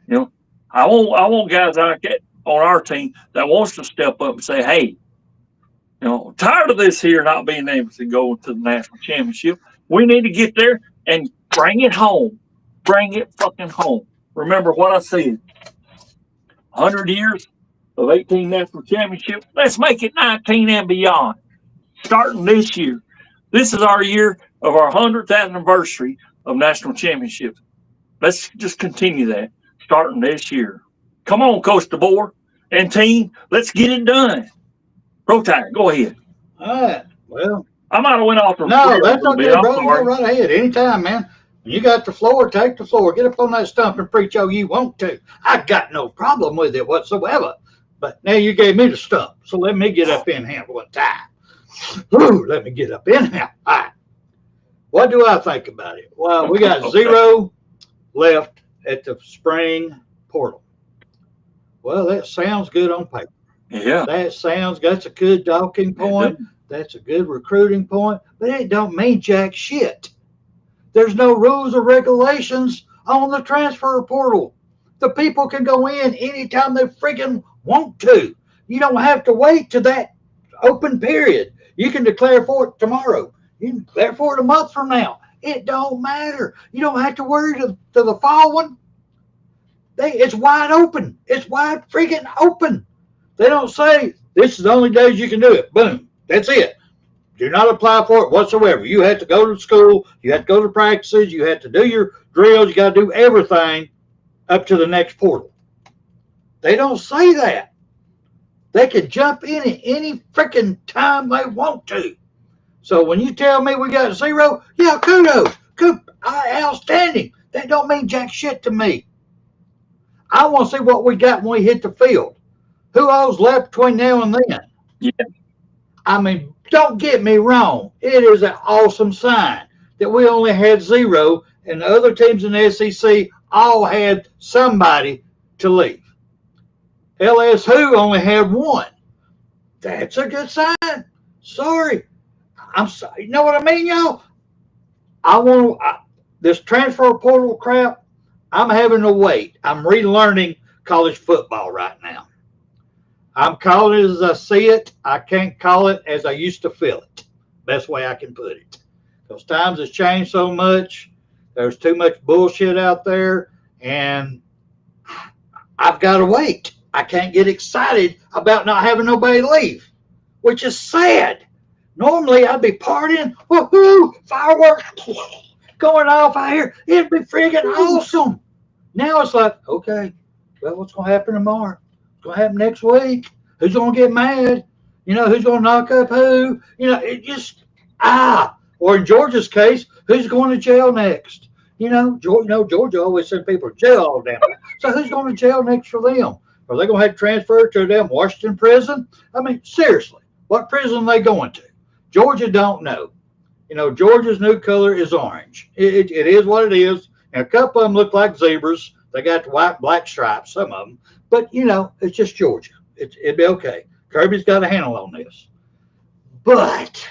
You know, I want guys like that on our team that wants to step up and say, hey, you know, tired of this here not being able to go to the national championship. We need to get there and bring it home. Bring it fucking home. Remember what I said. 100 years of 18 national championships. Let's make it 19 and beyond. Starting this year. This is our year of our 100th anniversary of national championships. Let's just continue that starting this year. Come on, Coach DeBoer and team. Let's get it done. Pro Tire, go ahead. All right. Well, I might have went off the no, that's okay, brother. Go right ahead. Anytime, man. When you got the floor, take the floor. Get up on that stump and preach all you want to. I got no problem with it whatsoever. But now you gave me the stump, so let me get up in here one time. Ooh, let me get up in here. All right. What do I think about it? Well, we got 0 left at the spring portal. Well, that sounds good on paper. Yeah. That's a good talking point. That's a good recruiting point. But it don't mean jack shit. There's no rules or regulations on the transfer portal. The people can go in anytime they freaking want to. You don't have to wait to that open period. You can declare for it tomorrow. You can declare for it a month from now. It don't matter. You don't have to worry to the fall one. It's wide open. It's wide freaking open. They don't say this is the only days you can do it. Boom. That's it. Do not apply for it whatsoever. You have to go to school. You have to go to practices. You have to do your drills. You got to do everything up to the next portal. They don't say that. They can jump in at any freaking time they want to. So when you tell me we got 0, yeah, kudos. Outstanding. That don't mean jack shit to me. I want to see what we got when we hit the field. Who all's left between now and then? Yeah. I mean, don't get me wrong. It is an awesome sign that we only had 0 and the other teams in the SEC all had somebody to leave. LSU only had 1. That's a good sign. Sorry. I'm sorry. You know what I mean, y'all? This transfer portal crap, I'm having to wait. I'm relearning college football right now. I'm calling it as I see it. I can't call it as I used to feel it. Best way I can put it. Because times has changed so much. There's too much bullshit out there, and I've got to wait. I can't get excited about not having nobody leave, which is sad. Normally, I'd be partying, woohoo, fireworks going off out here. It'd be friggin' awesome. Now it's like, okay, well, what's going to happen tomorrow? What's going to happen next week? Who's going to get mad? Who's going to knock up who? It just, or in Georgia's case, who's going to jail next? Georgia always sends people to jail all the damn time. So who's going to jail next for them? Are they going to have to transfer to a damn Washington prison? I mean, seriously, what prison are they going to? Georgia don't know. Georgia's new color is orange. It is what it is. And a couple of them look like zebras. They got the white, black stripes, some of them. But, it's just Georgia. It'd be okay. Kirby's got a handle on this. But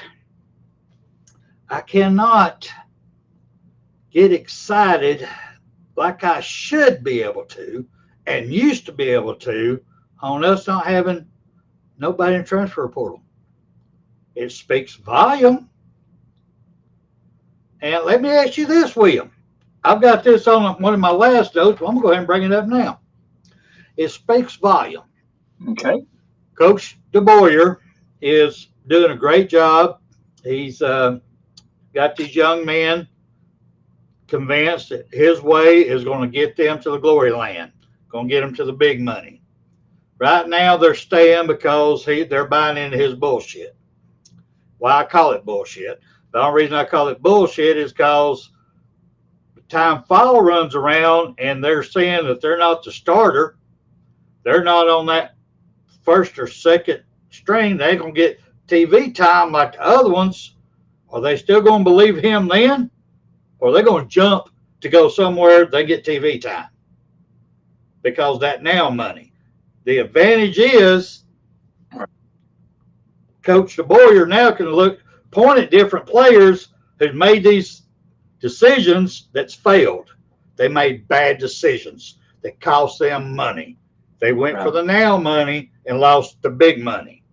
I cannot get excited like I should be able to and used to be able to on us not having nobody in the transfer portal. It speaks volume. And let me ask you this, William. I've got this on one of my last notes. I'm going to go ahead and bring it up now. It speaks volume. Okay. Coach DeBoyer is doing a great job. He's got these young men convinced that his way is going to get them to the glory land, going to get them to the big money. Right now, they're staying because they're buying into his bullshit. Why I call it bullshit. The only reason I call it bullshit is because the time fall runs around and they're saying that they're not the starter. They're not on that first or second string. They ain't going to get TV time like the other ones. Are they still going to believe him then? Or are they going to jump to go somewhere they get TV time? Because that now money. The advantage is Coach DeBoyer now can point at different players who've made these decisions that's failed. They made bad decisions that cost them money. They went for the now money and lost the big money.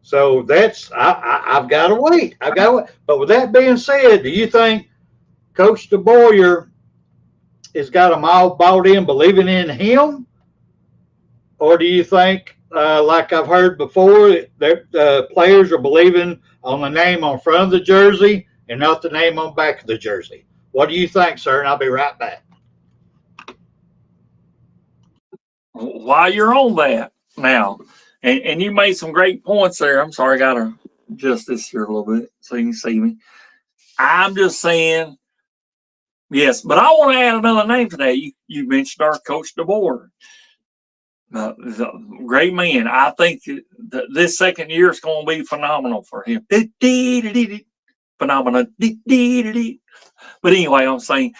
So I've got to wait. But with that being said, do you think Coach DeBoyer has got them all bought in, believing in him? Or do you think, like I've heard before, that players are believing on the name on front of the jersey and not the name on back of the jersey? What do you think, sir? And I'll be right back. While you're on that now, and you made some great points there. I'm sorry, I got to adjust this here a little bit so you can see me. I'm just saying, yes, but I want to add another name today. You mentioned our Coach DeBoer. Great man. I think this second year is going to be phenomenal for him. Phenomenal. But anyway, I'm saying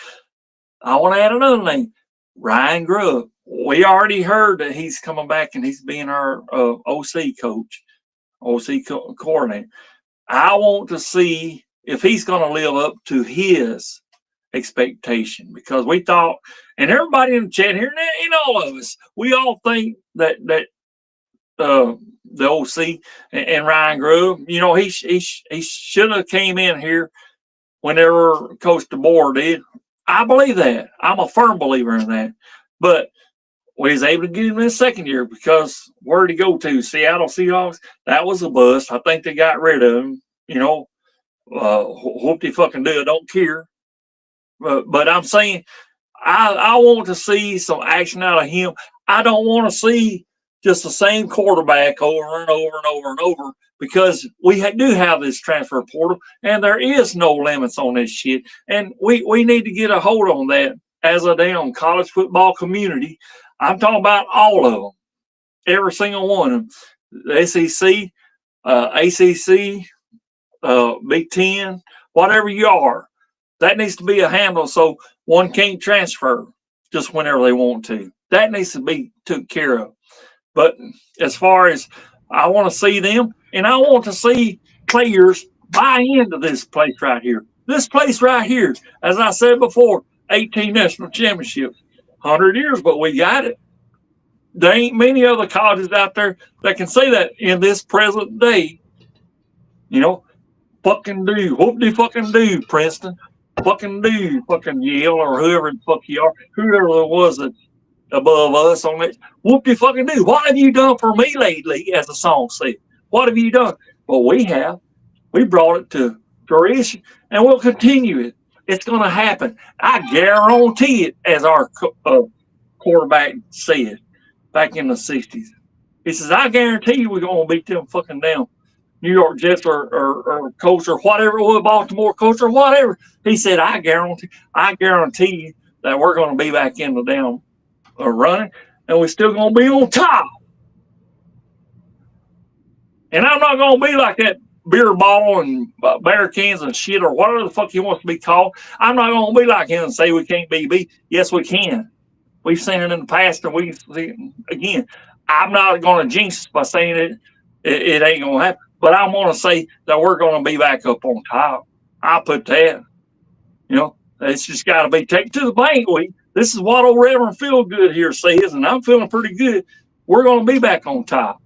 I want to add another name, Ryan Grubb. We already heard that he's coming back and he's being our OC coach, OC coordinator. I want to see if he's going to live up to his expectation, because we thought, and everybody in the chat here, and all of us, we all think that the OC and Ryan Grubb, he should have came in here whenever Coach DeBoer did. I believe that. I'm a firm believer in that. But we was able to get him in the second year because where'd he go to? Seattle Seahawks? That was a bust. I think they got rid of him. Hope they fucking do. I don't care. But I'm saying I want to see some action out of him. I don't want to see just the same quarterback over and over and over and over, because we do have this transfer portal and there is no limits on this shit. And we need to get a hold on that as a damn college football community. I'm talking about all of them, every single one of them. The SEC, ACC, Big Ten, whatever you are. That needs to be a handle so one can't transfer just whenever they want to. That needs to be took care of. But as far as I want to see them, and I want to see players buy into this place right here. This place right here, as I said before, 18 national championships, 100 years, but we got it. There ain't many other colleges out there that can say that in this present day. Fucking do. Whoop-de-fucking do, Princeton. Fucking do. Fucking Yale or whoever the fuck you are. Whoever it was that's above us on it. Whoop-de-fucking do. What have you done for me lately, as the song said? What have you done? Well, we have. We brought it to fruition, and we'll continue it. It's going to happen. I guarantee it, as our quarterback said back in the 60s. He says, I guarantee you we're going to beat them fucking down. New York Jets or Colts or whatever it was, Baltimore Colts or whatever. He said, I guarantee you that we're going to be back in the damn running, and we're still going to be on top. And I'm not going to be like that beer bottle and bear cans and shit or whatever the fuck he wants to be called. I'm not going to be like him and say we can't be beat. Yes, we can. We've seen it in the past, and we've seen it again. I'm not going to jinx by saying it ain't going to happen. But I want to say that we're going to be back up on top. I'll put that. You know, it's just got to be taken to the bank. This is what old Reverend Feelgood here says, and I'm feeling pretty good. We're going to be back on top.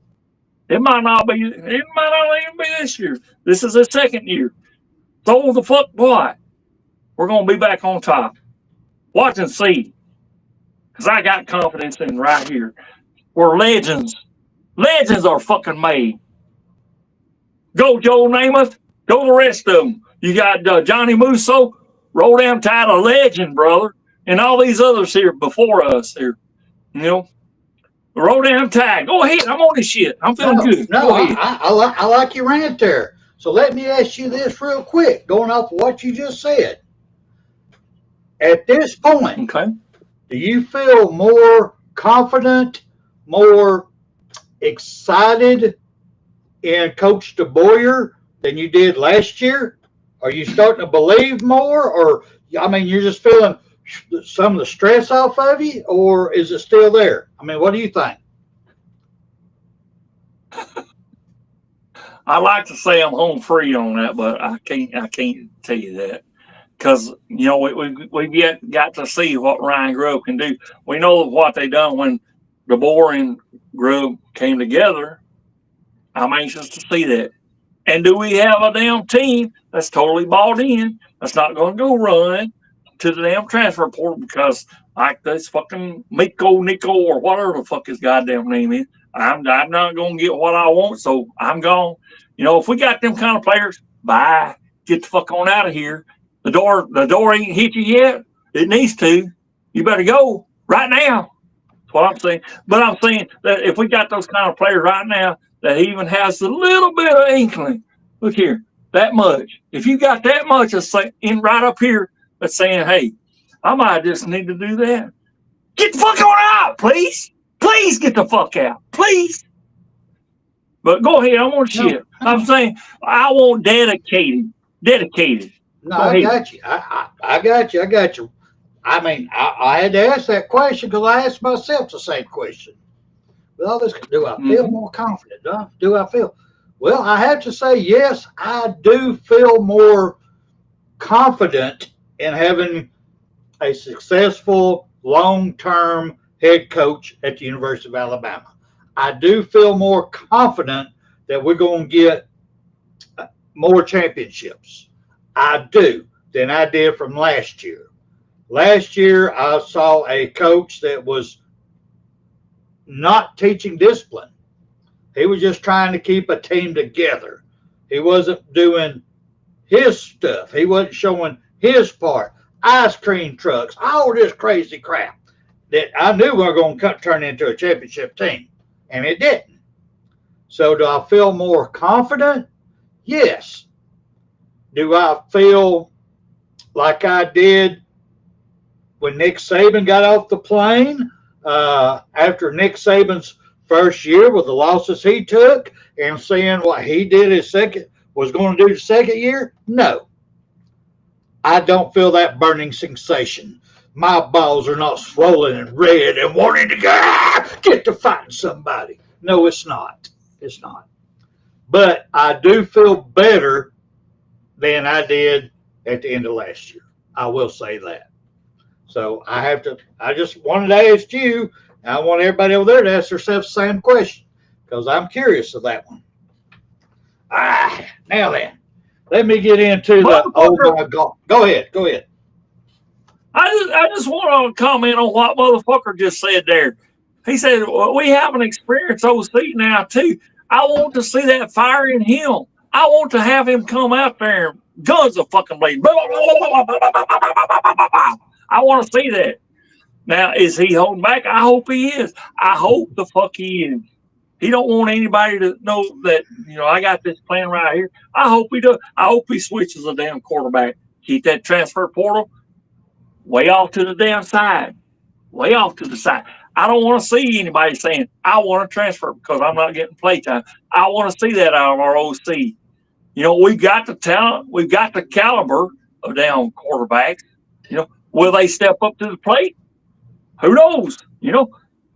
It might not even be this year. This is the second year. So the fuck what? We're going to be back on top. Watch and see. Because I got confidence in right here. We're legends. Legends are fucking made. Go Joe Namath. Go the rest of them. You got Johnny Musso. Roll down tide, a legend, brother. And all these others here before us here. You know. Roll down tide. Go ahead. I'm on this shit. I'm feeling good. No, I like your rant there. So let me ask you this real quick, going off of what you just said. At this point, okay, do you feel more confident, more excited in Coach DeBoyer than you did last year? Are you starting to believe more, or I mean, you're just feeling some of the stress off of you, or is it still there? I mean, what do you think? I like to say I'm home free on that, but I can't tell you that because you know we've yet got to see what Ryan Grove can do. We know what they done when DeBoer and Grove came together. I'm anxious to see that. And do we have a damn team that's totally bought in? That's not going to go run to the damn transfer portal because like this fucking Nico or whatever the fuck his goddamn name is. I'm not going to get what I want, so I'm gone. You know, if we got them kind of players, bye. Get the fuck on out of here. The door ain't hit you yet. It needs to. You better go right now. That's what I'm saying. But I'm saying that if we got those kind of players right now that even has a little bit of inkling, look here, that much. If you got that much in right up here that's saying, hey, I might just need to do that. Get the fuck on out, please. Please get the fuck out. Please. But go ahead. I want shit. No. I'm saying I want dedicated. No, I got you. I got you. I mean, I had to ask that question because I asked myself the same question. Well, do I feel more confident? Do I feel? Well, I have to say, yes, I do feel more confident in having a successful long-term head coach at the University of Alabama. I do feel more confident that we're going to get more championships. I do than I did from last year. Last year, I saw a coach that was not teaching discipline. He was just trying to keep a team together. He wasn't doing his stuff. He wasn't showing his part. Ice cream trucks, all this crazy crap that I knew we were going to turn into a championship team, and it didn't. So do I feel more confident? Yes. Do I feel like I did when Nick Saban got off the plane after Nick Saban's first year with the losses he took and seeing what he did was going to do the second year? No. I don't feel that burning sensation. My balls are not swollen and red and wanting to get to fighting somebody. No, it's not. It's not. But I do feel better than I did at the end of last year. I will say that. So I just wanted to ask you, and I want everybody over there to ask themselves the same question because I'm curious of that one. Now then, let me get into the. Oh my God! Go ahead. Go ahead. I just want to comment on what motherfucker just said there. He said, well, we have an experienced OC now, too. I want to see that fire in him. I want to have him come out there and guns a fucking blade. I want to see that. Now, is he holding back? I hope he is. I hope the fuck he is. He don't want anybody to know that, I got this plan right here. I hope he does. I hope he switches the damn quarterback. Keep that transfer portal way off to the damn side. Way off to the side. I don't want to see anybody saying, I want to transfer because I'm not getting playtime. I want to see that out of our OC. We got the talent. We've got the caliber of damn quarterbacks. Will they step up to the plate? Who knows?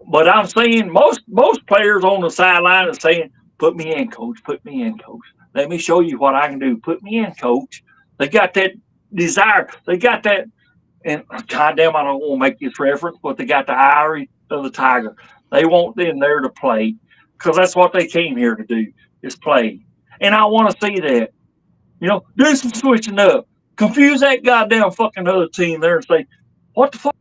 But I'm saying most players on the sideline are saying, put me in, coach. Put me in, coach. Let me show you what I can do. Put me in, coach. They got that desire. They got that. And goddamn, I don't want to make this reference, but they got the eye of the tiger. They want them there to play because that's what they came here to do, is play. And I want to see that. Do some switching up. Confuse that goddamn fucking other team there and say, what the fuck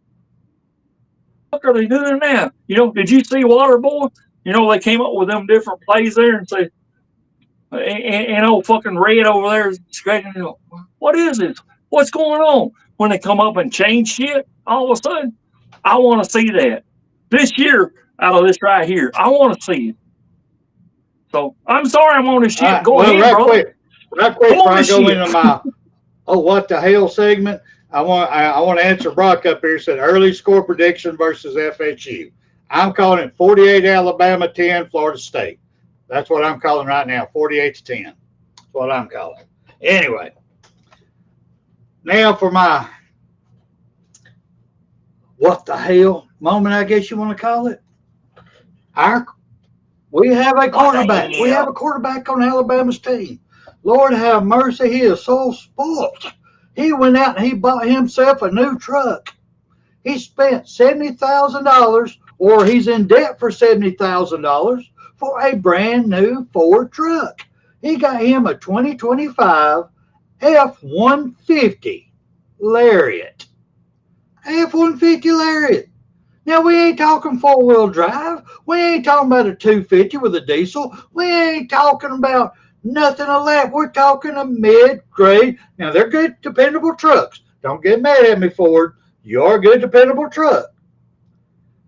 are they doing now? Did you see Waterboy? They came up with them different plays there and say, and old fucking Red over there is scratching, what is this? What's going on? When they come up and change shit, all of a sudden, I want to see that. This year, out of this right here, I want to see it. So, I'm sorry I'm on this shit. Go ahead, right brother. Right quick, before I go into my, what the hell segment, I want to answer Brock up here. Said early score prediction versus FSU. I'm calling it 48 Alabama, 10 Florida State. That's what I'm calling right now, 48-10. That's what I'm calling. Anyway. Now for my what the hell moment, I guess you want to call it. We have a quarterback. We have a quarterback on Alabama's team. Lord have mercy, he is so spoiled. He went out and he bought himself a new truck. He spent $70,000, or he's in debt for $70,000 for a brand new Ford truck. He got him a 2025 F-150 Lariat. F-150 Lariat. Now, we ain't talking four-wheel drive. We ain't talking about a 250 with a diesel. We ain't talking about nothing of that. We're talking a mid-grade. Now, they're good, dependable trucks. Don't get mad at me, Ford. You're a good, dependable truck.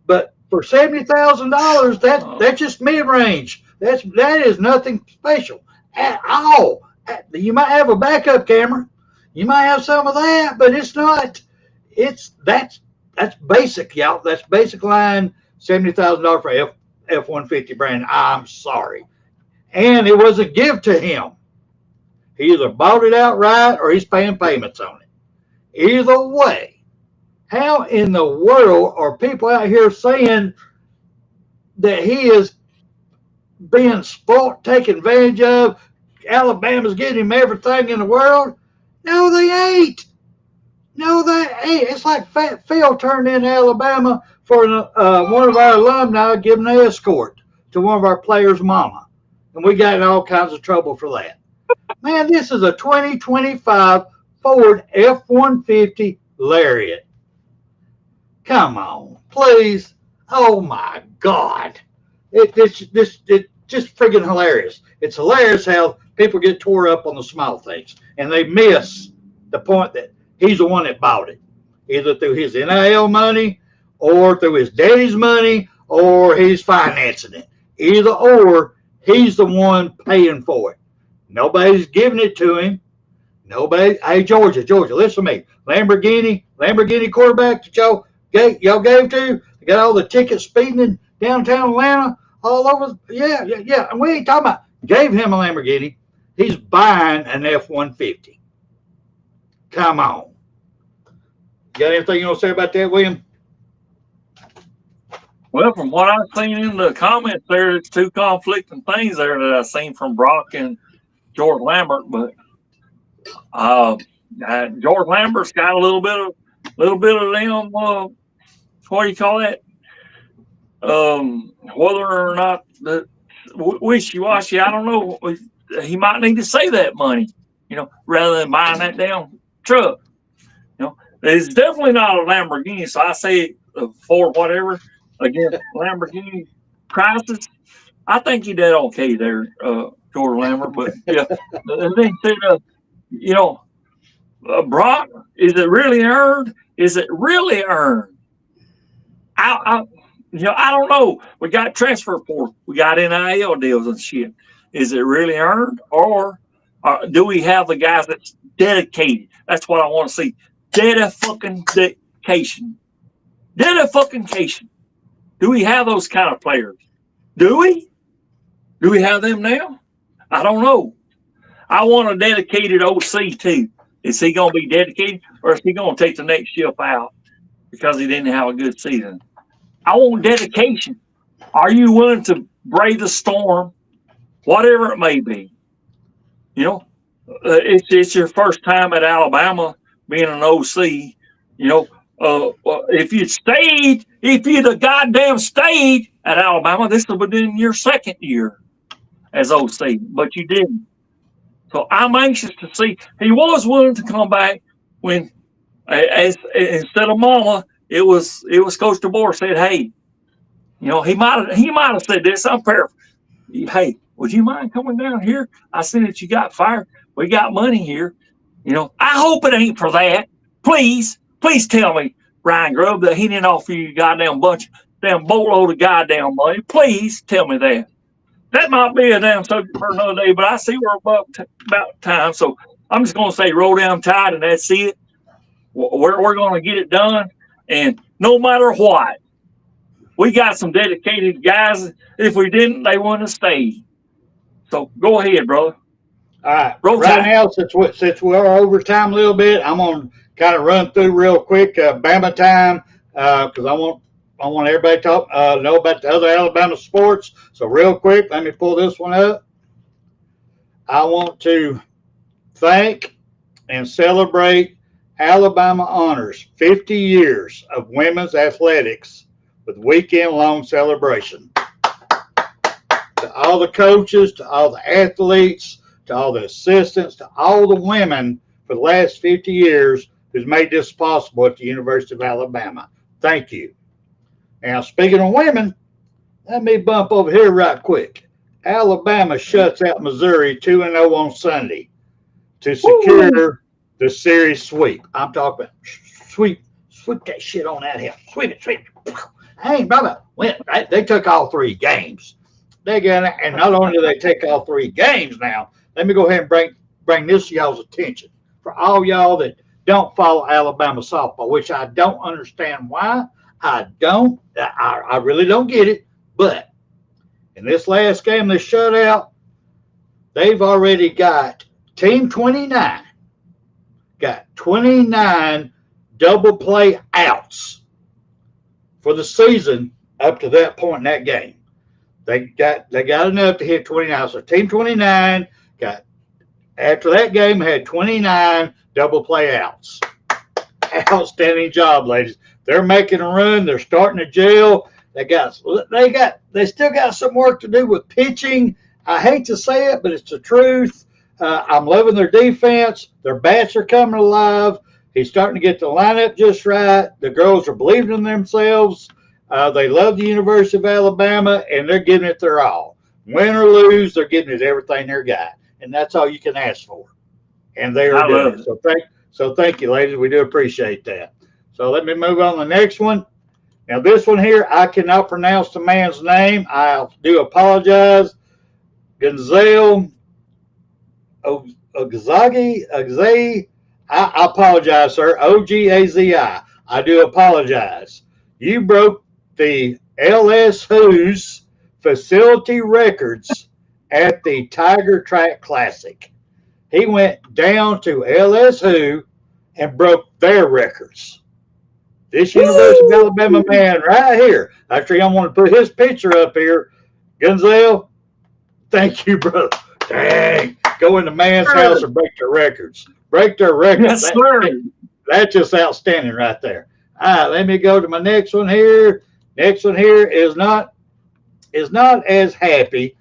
But for $70,000, that's just mid-range. That is nothing special at all. You might have a backup camera. You might have some of that, but it's not. That's basic, y'all. That's basic line, $70,000 for F-150 brand. I'm sorry. And it wasn't give to him. He either bought it outright or he's paying payments on it. Either way, how in the world are people out here saying that he is being spoiled, taken advantage of? Alabama's getting him everything in the world. No, they ain't. No, they ain't. It's like Fat Phil turned in Alabama for one of our alumni giving an escort to one of our players' mama. And we got in all kinds of trouble for that. Man, this is a 2025 Ford F-150 Lariat. Come on, please. Oh, my God. It's just friggin' hilarious. It's hilarious how people get tore up on the small things, and they miss the point that he's the one that bought it, either through his NIL money or through his daddy's money, or he's financing it. Either or, he's the one paying for it. Nobody's giving it to him. Nobody. Hey, Georgia, listen to me. Lamborghini quarterback that y'all gave to, they got all the tickets speeding in downtown Atlanta, all over. Yeah. And we ain't talking about gave him a Lamborghini. He's buying an F-150. Come on. Got anything you want to say about that, William? Well, from what I've seen in the comments there, it's two conflicting things there that I've seen from Brock and George Lambert. But George Lambert's got a little bit of them. What do you call that? Whether or not the wishy-washy, I don't know. He might need to save that money. rather than buying that damn truck. It's definitely not a Lamborghini. So I say Ford whatever against Lamborghini crisis. I think he did okay there, Jordan Lambert. But yeah, and then said, Brock, is it really earned? Is it really earned? I don't know. We got transfer portal. We got NIL deals and shit. Is it really earned, or do we have the guys that's dedicated? That's what I want to see. Dedication. Do we have those kind of players? Do we? Do we have them now? I don't know. I want a dedicated OC too. Is he going to be dedicated, or is he going to take the next ship out because he didn't have a good season? I want dedication. Are you willing to brave the storm, whatever it may be? It's your first time at Alabama being an OC. If you'd have goddamn stayed at Alabama, this would have been your second year as OC, but you didn't. So I'm anxious to see. He was willing to come back when, instead of Mama, it was Coach DeBoer said, "Hey, he might have said this. I'm paraphrasing. Hey, would you mind coming down here? I see that you got fired. We got money here. I hope it ain't for that. Please tell me, Ryan Grubb, that he didn't offer you a goddamn boatload of goddamn money. Please tell me that." That might be a damn subject for another day, but I see we're about time. So I'm just going to say roll down tide, and that's it. We're going to get it done. And no matter what, we got some dedicated guys. If we didn't, they wouldn't have stayed. So go ahead, brother. All right. Right now, since we're over time a little bit, I'm going to kind of run through real quick Bama time because I want everybody to know about the other Alabama sports. So real quick, let me pull this one up. I want to thank and celebrate Alabama Honors 50 years of women's athletics with weekend-long celebration. To all the coaches, to all the athletes, to all the assistants, to all the women for the last 50 years who's made this possible at the University of Alabama. Thank you. Now, speaking of women, let me bump over here right quick. Alabama shuts out Missouri 2-0 on Sunday to secure the series sweep. I'm talking about sweep that shit on that hill. Sweep it. Hey, brother, they took all 3 games. They got it, and not only do they take all 3 games now, let me go ahead and bring this to y'all's attention. For all y'all that don't follow Alabama softball, which I don't understand why. I really don't get it. But in this last game, they shut out, they've already got Team 29, got 29 double play outs for the season up to that point in that game. They got enough to hit 29. So Team 29 got, after that game, had 29 double play outs. Outstanding job, ladies. They're making a run. They're starting to gel. They still got some work to do with pitching. I hate to say it, but it's the truth. I'm loving their defense. Their bats are coming alive. He's starting to get the lineup just right. The girls are believing in themselves. They love the University of Alabama, and they're giving it their all. Win or lose, they're giving it everything they got, and that's all you can ask for. And they are doing it. So thank you, ladies. We do appreciate that. So let me move on to the next one. Now, this one here, I cannot pronounce the man's name. I do apologize. Gonzalo Ogzazi. I apologize, sir. Ogazi. I do apologize. You broke the LS Who's facility records at the Tiger Track Classic. He went down to LS Who and broke their records. This University of Alabama man right here. Actually, I want to put his picture up here. Gonzalo, thank you, brother. Dang. Go in the man's house and break their records. Break their records. Yes, sir. That's just outstanding right there. All right, let me go to my next one here. Next one here is not as happy.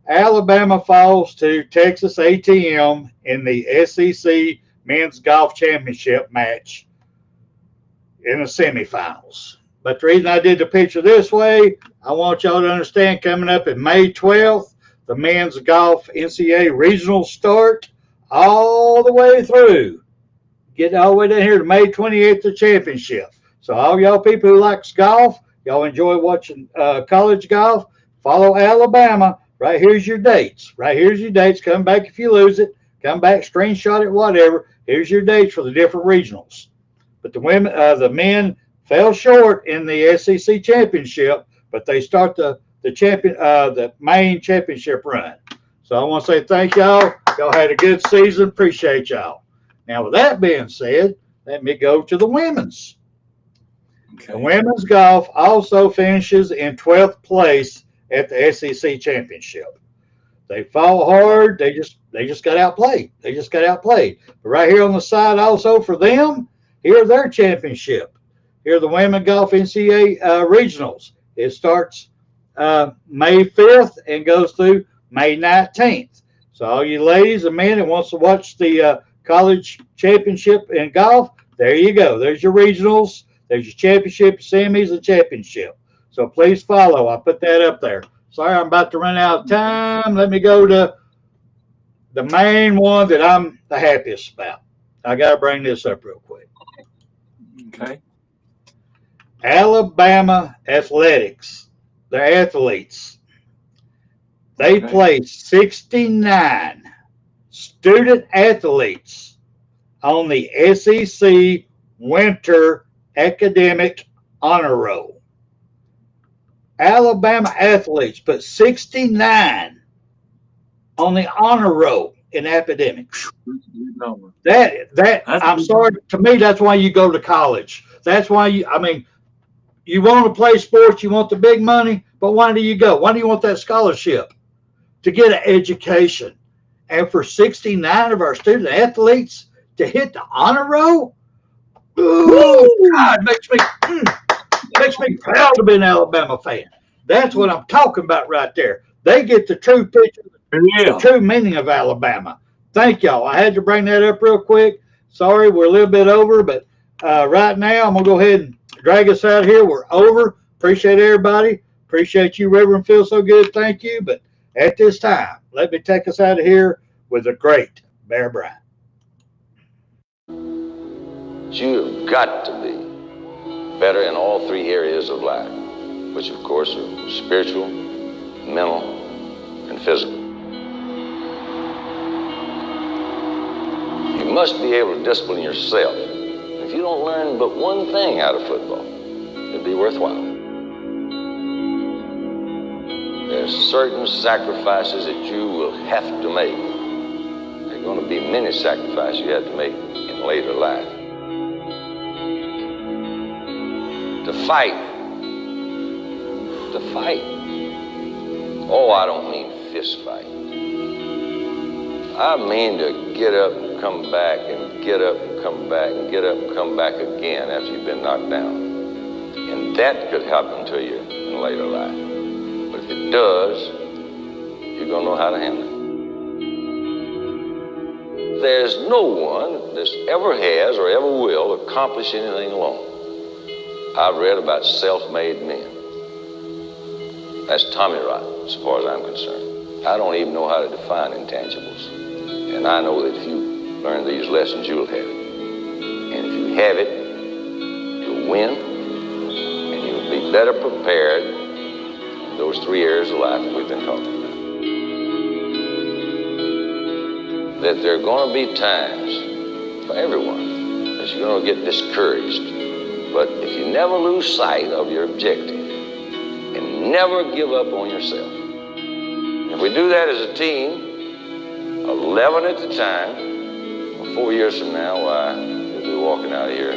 Alabama falls to Texas A&M in the SEC Men's Golf Championship match in the semifinals. But the reason I did the picture this way, I want y'all to understand coming up in May 12th, the men's golf NCAA regionals start all the way through. Get all the way down here to May 28th, the championship. So all y'all people who likes golf, y'all enjoy watching college golf, follow Alabama. Right here's your dates. Right here's your dates. Come back if you lose it. Come back, screenshot it, whatever. Here's your dates for the different regionals. But the men fell short in the SEC championship, but they start the main championship run. So I want to say thank y'all. Y'all had a good season. Appreciate y'all. Now, with that being said, let me go to the women's. Okay. The women's golf also finishes in 12th place at the SEC championship. They fought hard. They just got outplayed. But right here on the side also for them, here their championship. Here the women golf NCAA regionals. It starts May 5th and goes through May 19th. So all you ladies and men that wants to watch the college championship in golf, there you go. There's your regionals. There's your championship, semis, and championship. So please follow. I'll put that up there. Sorry, I'm about to run out of time. Let me go to the main one that I'm the happiest about. I got to bring this up real quick. Okay. Alabama athletics. Their athletes. They placed 69 student athletes on the SEC Winter Academic Honor Roll. Alabama athletes put 69 on the honor roll in academics. I'm sorry, to me, that's why you go to college. That's why you want to play sports, you want the big money, but why do you go? Why do you want that scholarship? To get an education. And for 69 of our student athletes to hit the honor roll, ooh, God, makes me proud to be an Alabama fan. That's what I'm talking about right there. They get the true picture, the true meaning of Alabama. Thank y'all. I had to bring that up real quick. Sorry, we're a little bit over, but right now I'm going to go ahead and drag us out here. We're over. Appreciate everybody. Appreciate you, Reverend Phil, so good. Thank you. But at this time, let me take us out of here with the great Bear Bryant. You've got to be better in all three areas of life, which of course are spiritual, mental, and physical. You must be able to discipline yourself. If you don't learn but one thing out of football, it'll be worthwhile. There's certain sacrifices that you will have to make. There are going to be many sacrifices you have to make in later life. To fight. Oh, I don't mean fist fight. I mean to get up and come back and get up and come back and get up and come back again after you've been knocked down. And that could happen to you in later life. But if it does, you're going to know how to handle it. There's no one that ever has or ever will accomplish anything alone. I've read about self-made men. That's Tommy rot, as far as I'm concerned. I don't even know how to define intangibles. And I know that if you learn these lessons, you'll have it. And if you have it, you'll win, and you'll be better prepared in those three areas of life that we've been talking about. That there are going to be times for everyone that you're going to get discouraged. But if you never lose sight of your objective and never give up on yourself, if we do that as a team, 11 at a time, 4 years from now, why, we'll be walking out of here